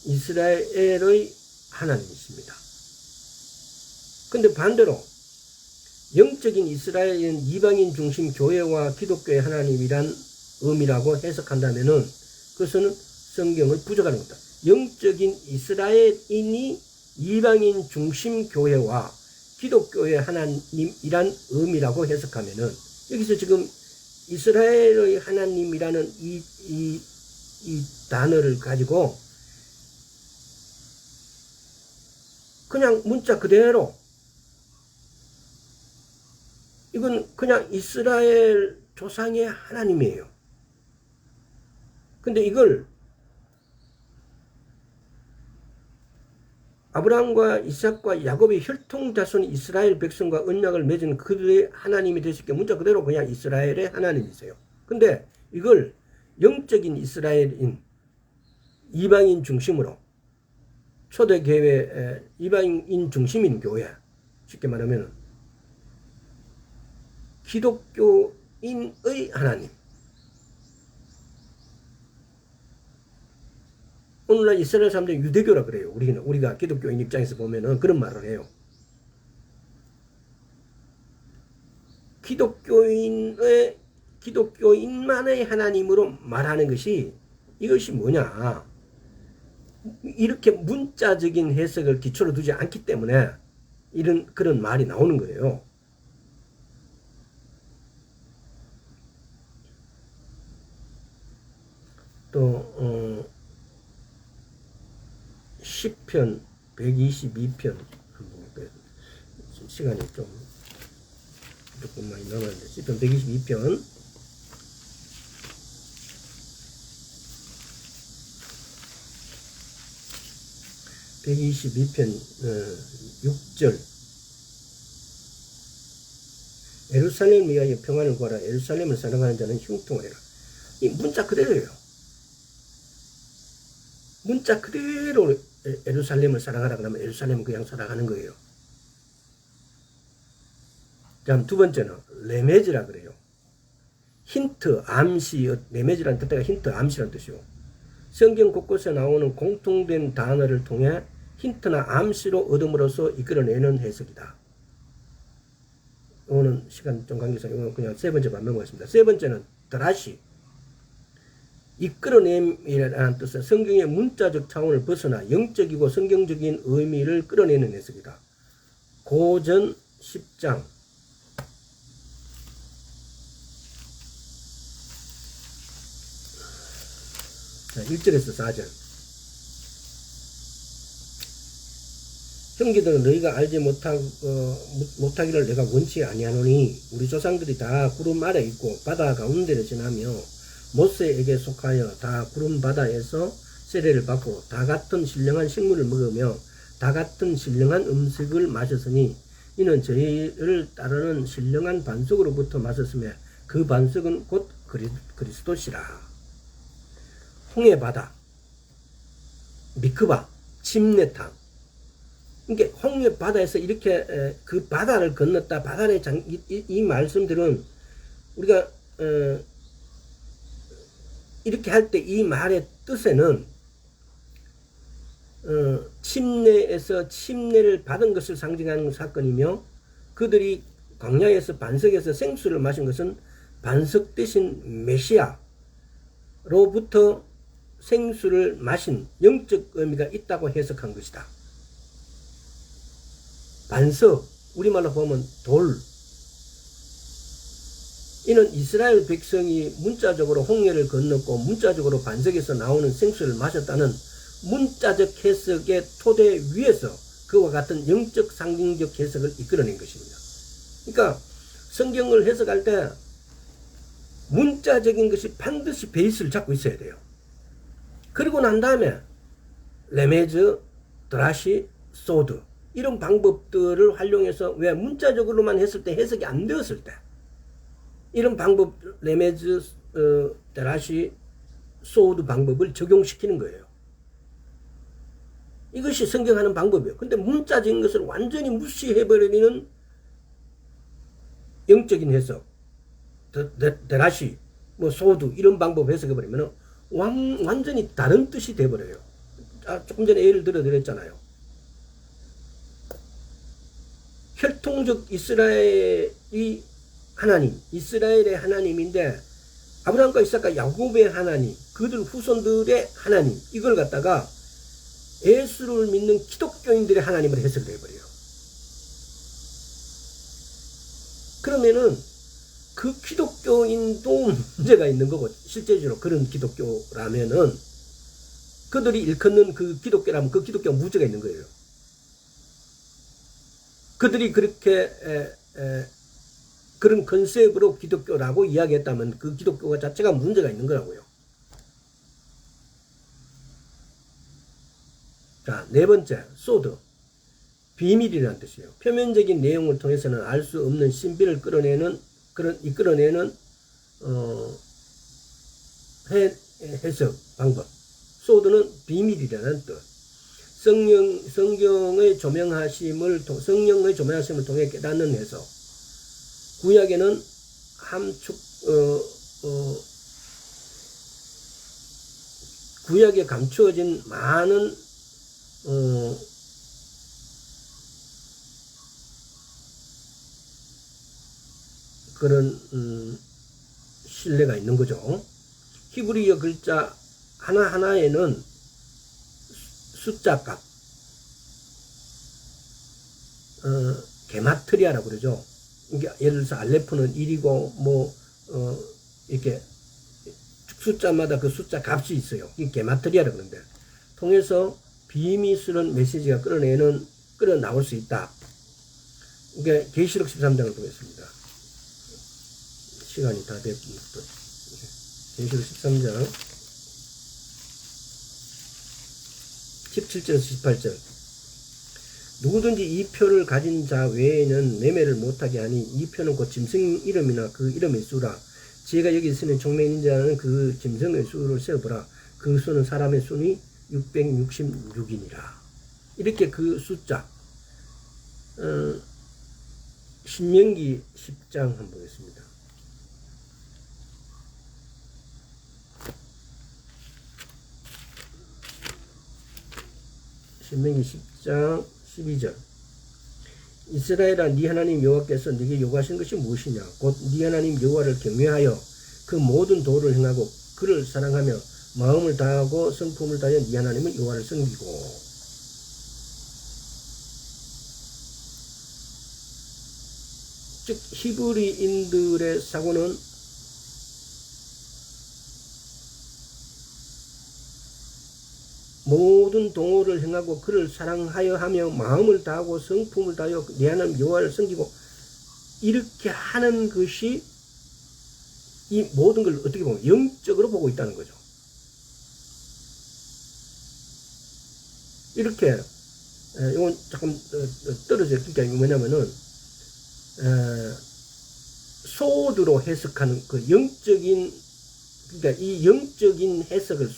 이스라엘의 하나님이십니다. 근데 반대로 영적인 이스라엘은 이방인 중심 교회와 기독교의 하나님이란 의미라고 해석한다면은 그것은 성경을 부정하는 겁니다. 영적인 이스라엘인이 이방인 중심 교회와 기독교의 하나님이란 의미라고 해석하면은 여기서 지금 이스라엘의 하나님이라는 이 단어를 가지고 그냥 문자 그대로 이건 그냥 이스라엘 조상의 하나님이에요. 근데 이걸 아브라함과 이삭과 야곱의 혈통 자손 이스라엘 백성과 언약을 맺은 그들의 하나님이 되시게 문자 그대로 그냥 이스라엘의 하나님이세요. 근데 이걸 영적인 이스라엘인 이방인 중심으로 초대교회 이방인 중심인 교회 쉽게 말하면 기독교인의 하나님. 오늘날 이스라엘 사람들이 유대교라 그래요. 우리가 기독교인 입장에서 보면은 그런 말을 해요. 기독교인만의 하나님으로 말하는 것이 이것이 뭐냐. 이렇게 문자적인 해석을 기초로 두지 않기 때문에 그런 말이 나오는 거예요. 또 시편 122편 시간이 조금 많이 남았는데 시편 122편 6절 예루살렘을 위하여 평안을 구하라. 예루살렘을 사랑하는 자는 형통하리라. 이 문자 그대로예요. 문자 그대로 예루살렘을 사랑하라 그러면 예루살렘을 그냥 사랑하는 거예요. 다음 두 번째는 레메즈라 그래요. 힌트, 암시, 레메즈라는 뜻가 힌트, 암시라는 뜻이요. 성경 곳곳에 나오는 공통된 단어를 통해 힌트나 암시로 얻음으로써 이끌어내는 해석이다. 이거는 시간 좀 관계상 이거는 그냥 세 번째만 넘어가겠습니다. 세 번째는 드라시. 이끌어냄이라는 뜻은 성경의 문자적 차원을 벗어나 영적이고 성경적인 의미를 끌어내는 해석이다. 고전 10장 1절에서 4절. 형제들은 너희가 알지 못하기를 내가 원치 아니하노니 우리 조상들이 다 구름 아래 있고 바다 가운데를 지나며 모세에게 속하여 다 구름 바다에서 세례를 받고 다 같은 신령한 식물을 먹으며 다 같은 신령한 음식을 마셨으니 이는 저희를 따르는 신령한 반석으로부터 마셨으며 그 반석은 곧 그리스도시라. 홍해바다, 미크바, 침례탕. 그러니까 홍해바다에서 이렇게 그 바다를 건넜다. 바다의 이 말씀들은 우리가 이렇게 할 때 이 말의 뜻에는 침례에서 침례를 받은 것을 상징하는 사건이며 그들이 광야에서 반석에서 생수를 마신 것은 반석 대신 메시아로부터 생수를 마신 영적 의미가 있다고 해석한 것이다. 반석, 우리말로 보면 돌. 이는 이스라엘 백성이 문자적으로 홍해를 건넜고 문자적으로 반석에서 나오는 생수를 마셨다는 문자적 해석의 토대 위에서 그와 같은 영적 상징적 해석을 이끌어낸 것입니다. 그러니까 성경을 해석할 때 문자적인 것이 반드시 베이스를 잡고 있어야 돼요. 그리고 난 다음에 레메즈, 드라시, 소드 이런 방법들을 활용해서 왜 문자적으로만 했을 때 해석이 안 되었을 때 이런 방법 레메즈, 드라시, 소드 방법을 적용시키는 거예요. 이것이 성경하는 방법이에요. 근데 문자적인 것을 완전히 무시해버리는 영적인 해석, 드라시, 소드 이런 방법 해석해버리면 완전히 다른 뜻이 돼버려요. 조금 전에 예를 들어드렸잖아요. 혈통적 이스라엘이 하나님, 이스라엘의 하나님인데 아브라함과 이삭과 야곱의 하나님, 그들 후손들의 하나님, 이걸 갖다가 예수를 믿는 기독교인들의 하나님을 해석을 해버려요. 그러면은 그 기독교인도 문제가 있는 거고, 실제적으로 그런 기독교라면은 그들이 일컫는 그 기독교라면 그 기독교가 문제가 있는 거예요. 그들이 그렇게 그런 컨셉으로 기독교라고 이야기했다면 그 기독교가 자체가 문제가 있는 거라고요. 자, 네 번째, 소드. 비밀이라는 뜻이에요. 표면적인 내용을 통해서는 알 수 없는 신비를 이끌어내는 해석 방법. 소드는 비밀이라는 뜻. 성령의 조명하심을 통해 깨닫는 해석. 구약에는 구약에 감추어진 많은 그런 신뢰가 있는 거죠. 히브리어 글자 하나하나에는 숫자값, 게마트리아라고 그러죠. 이게 예를 들어서 알레프는 1이고 이렇게 숫자마다 그 숫자 값이 있어요. 이게 게마트리아라고 그러는데 통해서 비밀스러운 메시지가 끌어나올 수 있다. 이게 계시록 13장을 보겠습니다. 시간이 다 됐습니다. 계시록 13장 17절에서 18절. 누구든지 이 표를 가진 자 외에는 매매를 못하게 하니 이 표는 곧 짐승 이름이나 그 이름의 수라. 지혜가 여기 있으면 종래 있는 자는 그 짐승의 수를 세어보라. 그 수는 사람의 수니 666이니라. 이렇게 그 숫자. 신명기 10장 한번 보겠습니다. 신명기 10장 12절. 이스라엘아, 네 하나님 여호와께서 네게 요구하신 것이 무엇이냐? 곧 네 하나님 여호와를 경외하여 그 모든 도를 행하고 그를 사랑하며 마음을 다하고 성품을 다하여 네 하나님은 여호와를 섬기고. 즉 히브리인들의 사고는 모든 동호를 행하고 그를 사랑하여 하며 마음을 다하고 성품을 다하여 내 하나님 여호와를 섬기고, 이렇게 하는 것이 이 모든 걸 어떻게 보면 영적으로 보고 있다는 거죠. 이렇게 이건 조금 떨어져. 그러니까 뭐냐면은 소드로 해석하는 그 영적인, 그러니까 이 영적인 해석을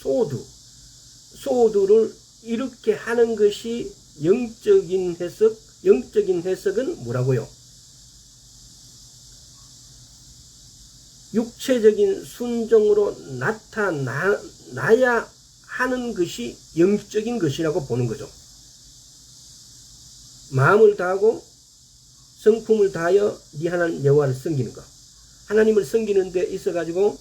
소드를 이렇게 하는 것이 영적인 해석. 영적인 해석은 뭐라고요? 육체적인 순종으로 나타나야 하는 것이 영적인 것이라고 보는 거죠. 마음을 다하고 성품을 다하여 네 하나님 여호와를 섬기는 것. 하나님을 섬기는 데 있어가지고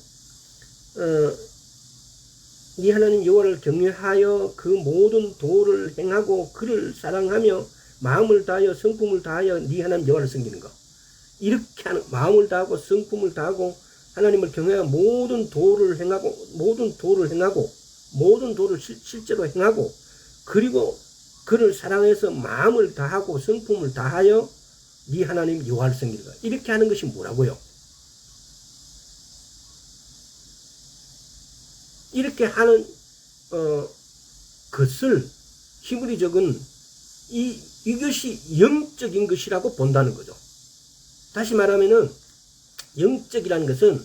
네 하나님 여호와를 경외하여 그 모든 도를 행하고 그를 사랑하며 마음을 다하여 성품을 다하여 네 하나님 여호와를 섬기는 것. 이렇게 하는, 마음을 다하고 성품을 다하고 하나님을 경외하여 모든 도를 행하고 모든 도를 실제로 행하고, 그리고 그를 사랑해서 마음을 다하고 성품을 다하여 네 하나님 여호와를 섬기는 것. 이렇게 하는 것이 뭐라고요? 이렇게 하는 것을 히브리적은 이것이 영적인 것이라고 본다는 거죠. 다시 말하면은 영적이라는 것은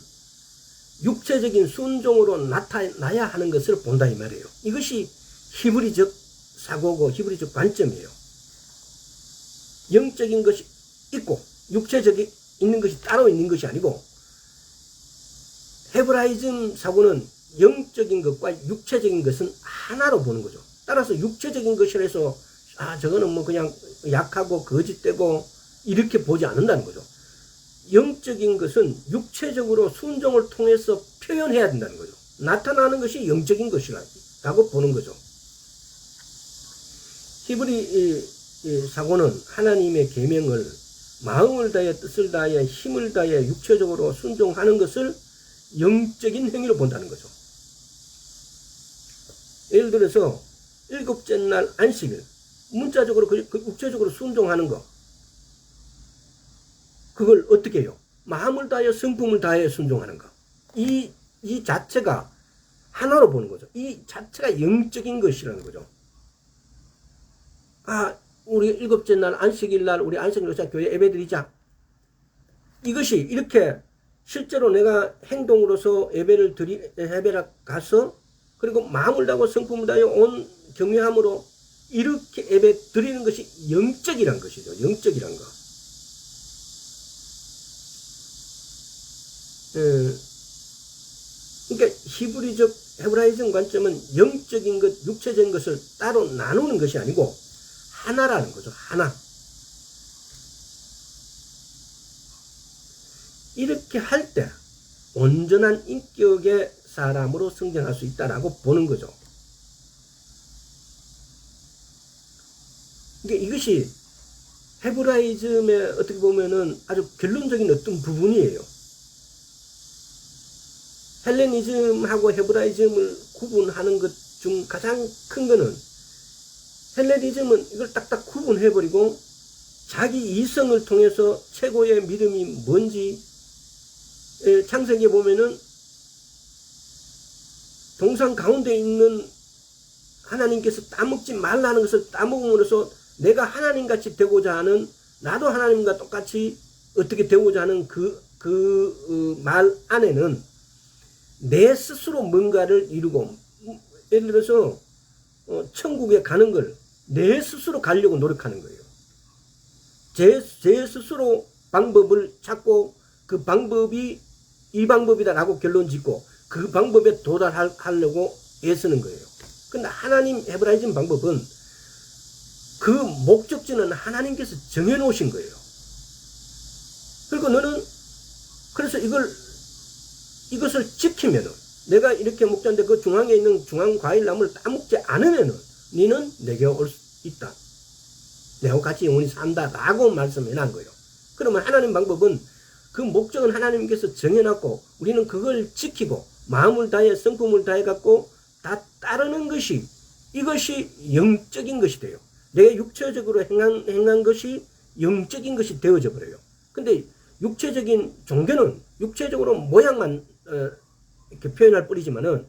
육체적인 순종으로 나타나야 하는 것을 본다 이 말이에요. 이것이 히브리적 사고고 히브리적 관점이에요. 영적인 것이 있고 육체적인 있는 것이 따로 있는 것이 아니고, 헤브라이즘 사고는 영적인 것과 육체적인 것은 하나로 보는 거죠. 따라서 육체적인 것이라 해서 저거는 뭐 그냥 약하고 거짓되고 이렇게 보지 않는다는 거죠. 영적인 것은 육체적으로 순종을 통해서 표현해야 된다는 거죠. 나타나는 것이 영적인 것이라고 보는 거죠. 히브리 사고는 하나님의 계명을 마음을 다해 뜻을 다해 힘을 다해 육체적으로 순종하는 것을 영적인 행위로 본다는 거죠. 예를 들어서 일곱째 날 안식일, 문자적으로 그 육체적으로 순종하는 거, 그걸 어떻게 해요? 마음을 다해 성품을 다해 순종하는 거. 이 자체가 하나로 보는 거죠. 이 자체가 영적인 것이라는 거죠. 우리 일곱째 날 안식일 날 우리 안식일 교회 예배 드리자. 이것이 이렇게 실제로 내가 행동으로서 예배를 가서 그리고 마음을 다하고 성품을 다하여 온 경외함으로 이렇게 예배 드리는 것이 영적이란 것이죠. 영적이란 거. 그러니까 히브리적 헤브라이즘 관점은 영적인 것, 육체적인 것을 따로 나누는 것이 아니고 하나라는 거죠. 하나. 이렇게 할 때 온전한 인격의 사람으로 성장할 수 있다라고 보는 거죠. 그러니까 이것이 헤브라이즘의 어떻게 보면은 아주 결론적인 어떤 부분이에요. 헬레니즘하고 헤브라이즘을 구분하는 것 중 가장 큰 거는 헬레니즘은 이걸 딱딱 구분해버리고 자기 이성을 통해서 최고의 믿음이 뭔지 창세기에 보면은 동상 가운데 있는 하나님께서 따먹지 말라는 것을 따먹음으로써 내가 하나님같이 되고자 하는, 나도 하나님과 똑같이 어떻게 되고자 하는 그 말 안에는 내 스스로 뭔가를 이루고, 예를 들어서 천국에 가는 걸 내 스스로 가려고 노력하는 거예요. 제 스스로 방법을 찾고 그 방법이 이 방법이다라고 결론 짓고 그 방법에 도달하려고 애쓰는 거예요. 근데 하나님 헤브라이즘 방법은 그 목적지는 하나님께서 정해놓으신 거예요. 그리고 너는 그래서 이것을 지키면은, 내가 이렇게 먹자는데 그 중앙에 있는 중앙 과일나무를 따먹지 않으면은 너는 내게 올 수 있다. 내가 같이 영원히 산다 라고 말씀해놓은 거예요. 그러면 하나님 방법은 그 목적은 하나님께서 정해놨고 우리는 그걸 지키고 마음을 다해 성품을 다해 갖고 다 따르는 것이, 이것이 영적인 것이 돼요. 내가 육체적으로 행한 것이 영적인 것이 되어져 버려요. 근데 육체적인 종교는 육체적으로 모양만 이렇게 표현할 뿐이지만은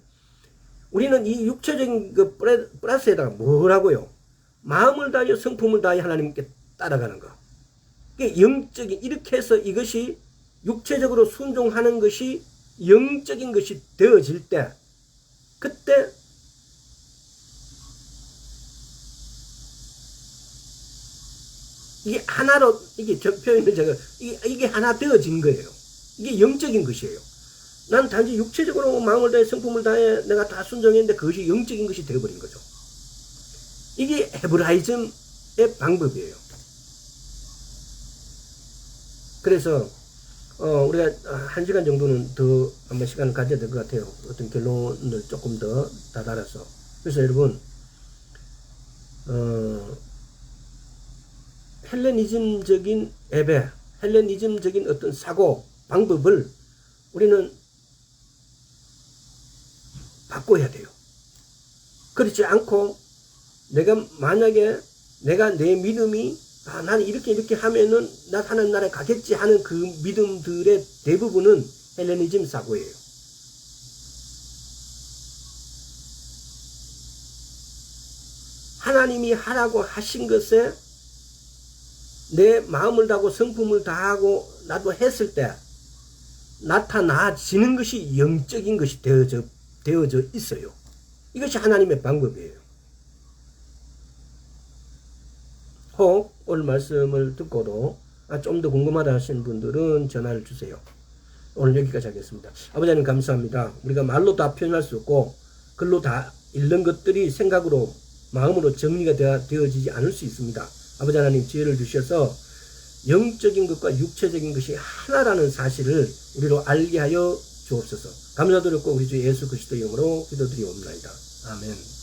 우리는 이 육체적인 그 플러스에다가 뭐라고요? 마음을 다하여 성품을 다하여 하나님께 따라가는 거. 영적인, 이렇게 해서 이것이 육체적으로 순종하는 것이 영적인 것이 되어질 때, 그때 이게 하나로, 이게 표현을 제가, 이게 하나 되어진 거예요. 이게 영적인 것이에요. 난 단지 육체적으로 마음을 다해 성품을 다해 내가 다 순종했는데 그것이 영적인 것이 되어버린 거죠. 이게 헤브라이즘의 방법이에요. 그래서 우리가 1시간 정도는 더 한번 시간을 가져야 될 것 같아요. 어떤 결론을 조금 더 다달아서. 그래서 여러분 헬레니즘적인 예배, 헬레니즘적인 어떤 사고 방법을 우리는 바꿔야 돼요. 그렇지 않고 내가 만약에 내가 내 믿음이 나는 이렇게 하면은 나 하나님 나라에 가겠지 하는 그 믿음들의 대부분은 헬레니즘 사고예요. 하나님이 하라고 하신 것에 내 마음을 다하고 성품을 다하고 나도 했을 때 나타나지는 것이 영적인 것이 되어져 있어요. 이것이 하나님의 방법이에요. 혹 오늘 말씀을 듣고도 좀 더 궁금하다 하시는 분들은 전화를 주세요. 오늘 여기까지 하겠습니다. 아버지 하나님 감사합니다. 우리가 말로 다 표현할 수 없고 글로 다 읽는 것들이 생각으로 마음으로 정리가 되어지지 않을 수 있습니다. 아버지 하나님 지혜를 주셔서 영적인 것과 육체적인 것이 하나라는 사실을 우리로 알게 하여 주옵소서. 감사드렸고 우리 주 예수 그리스도 이름으로 기도드리옵나이다. 아멘.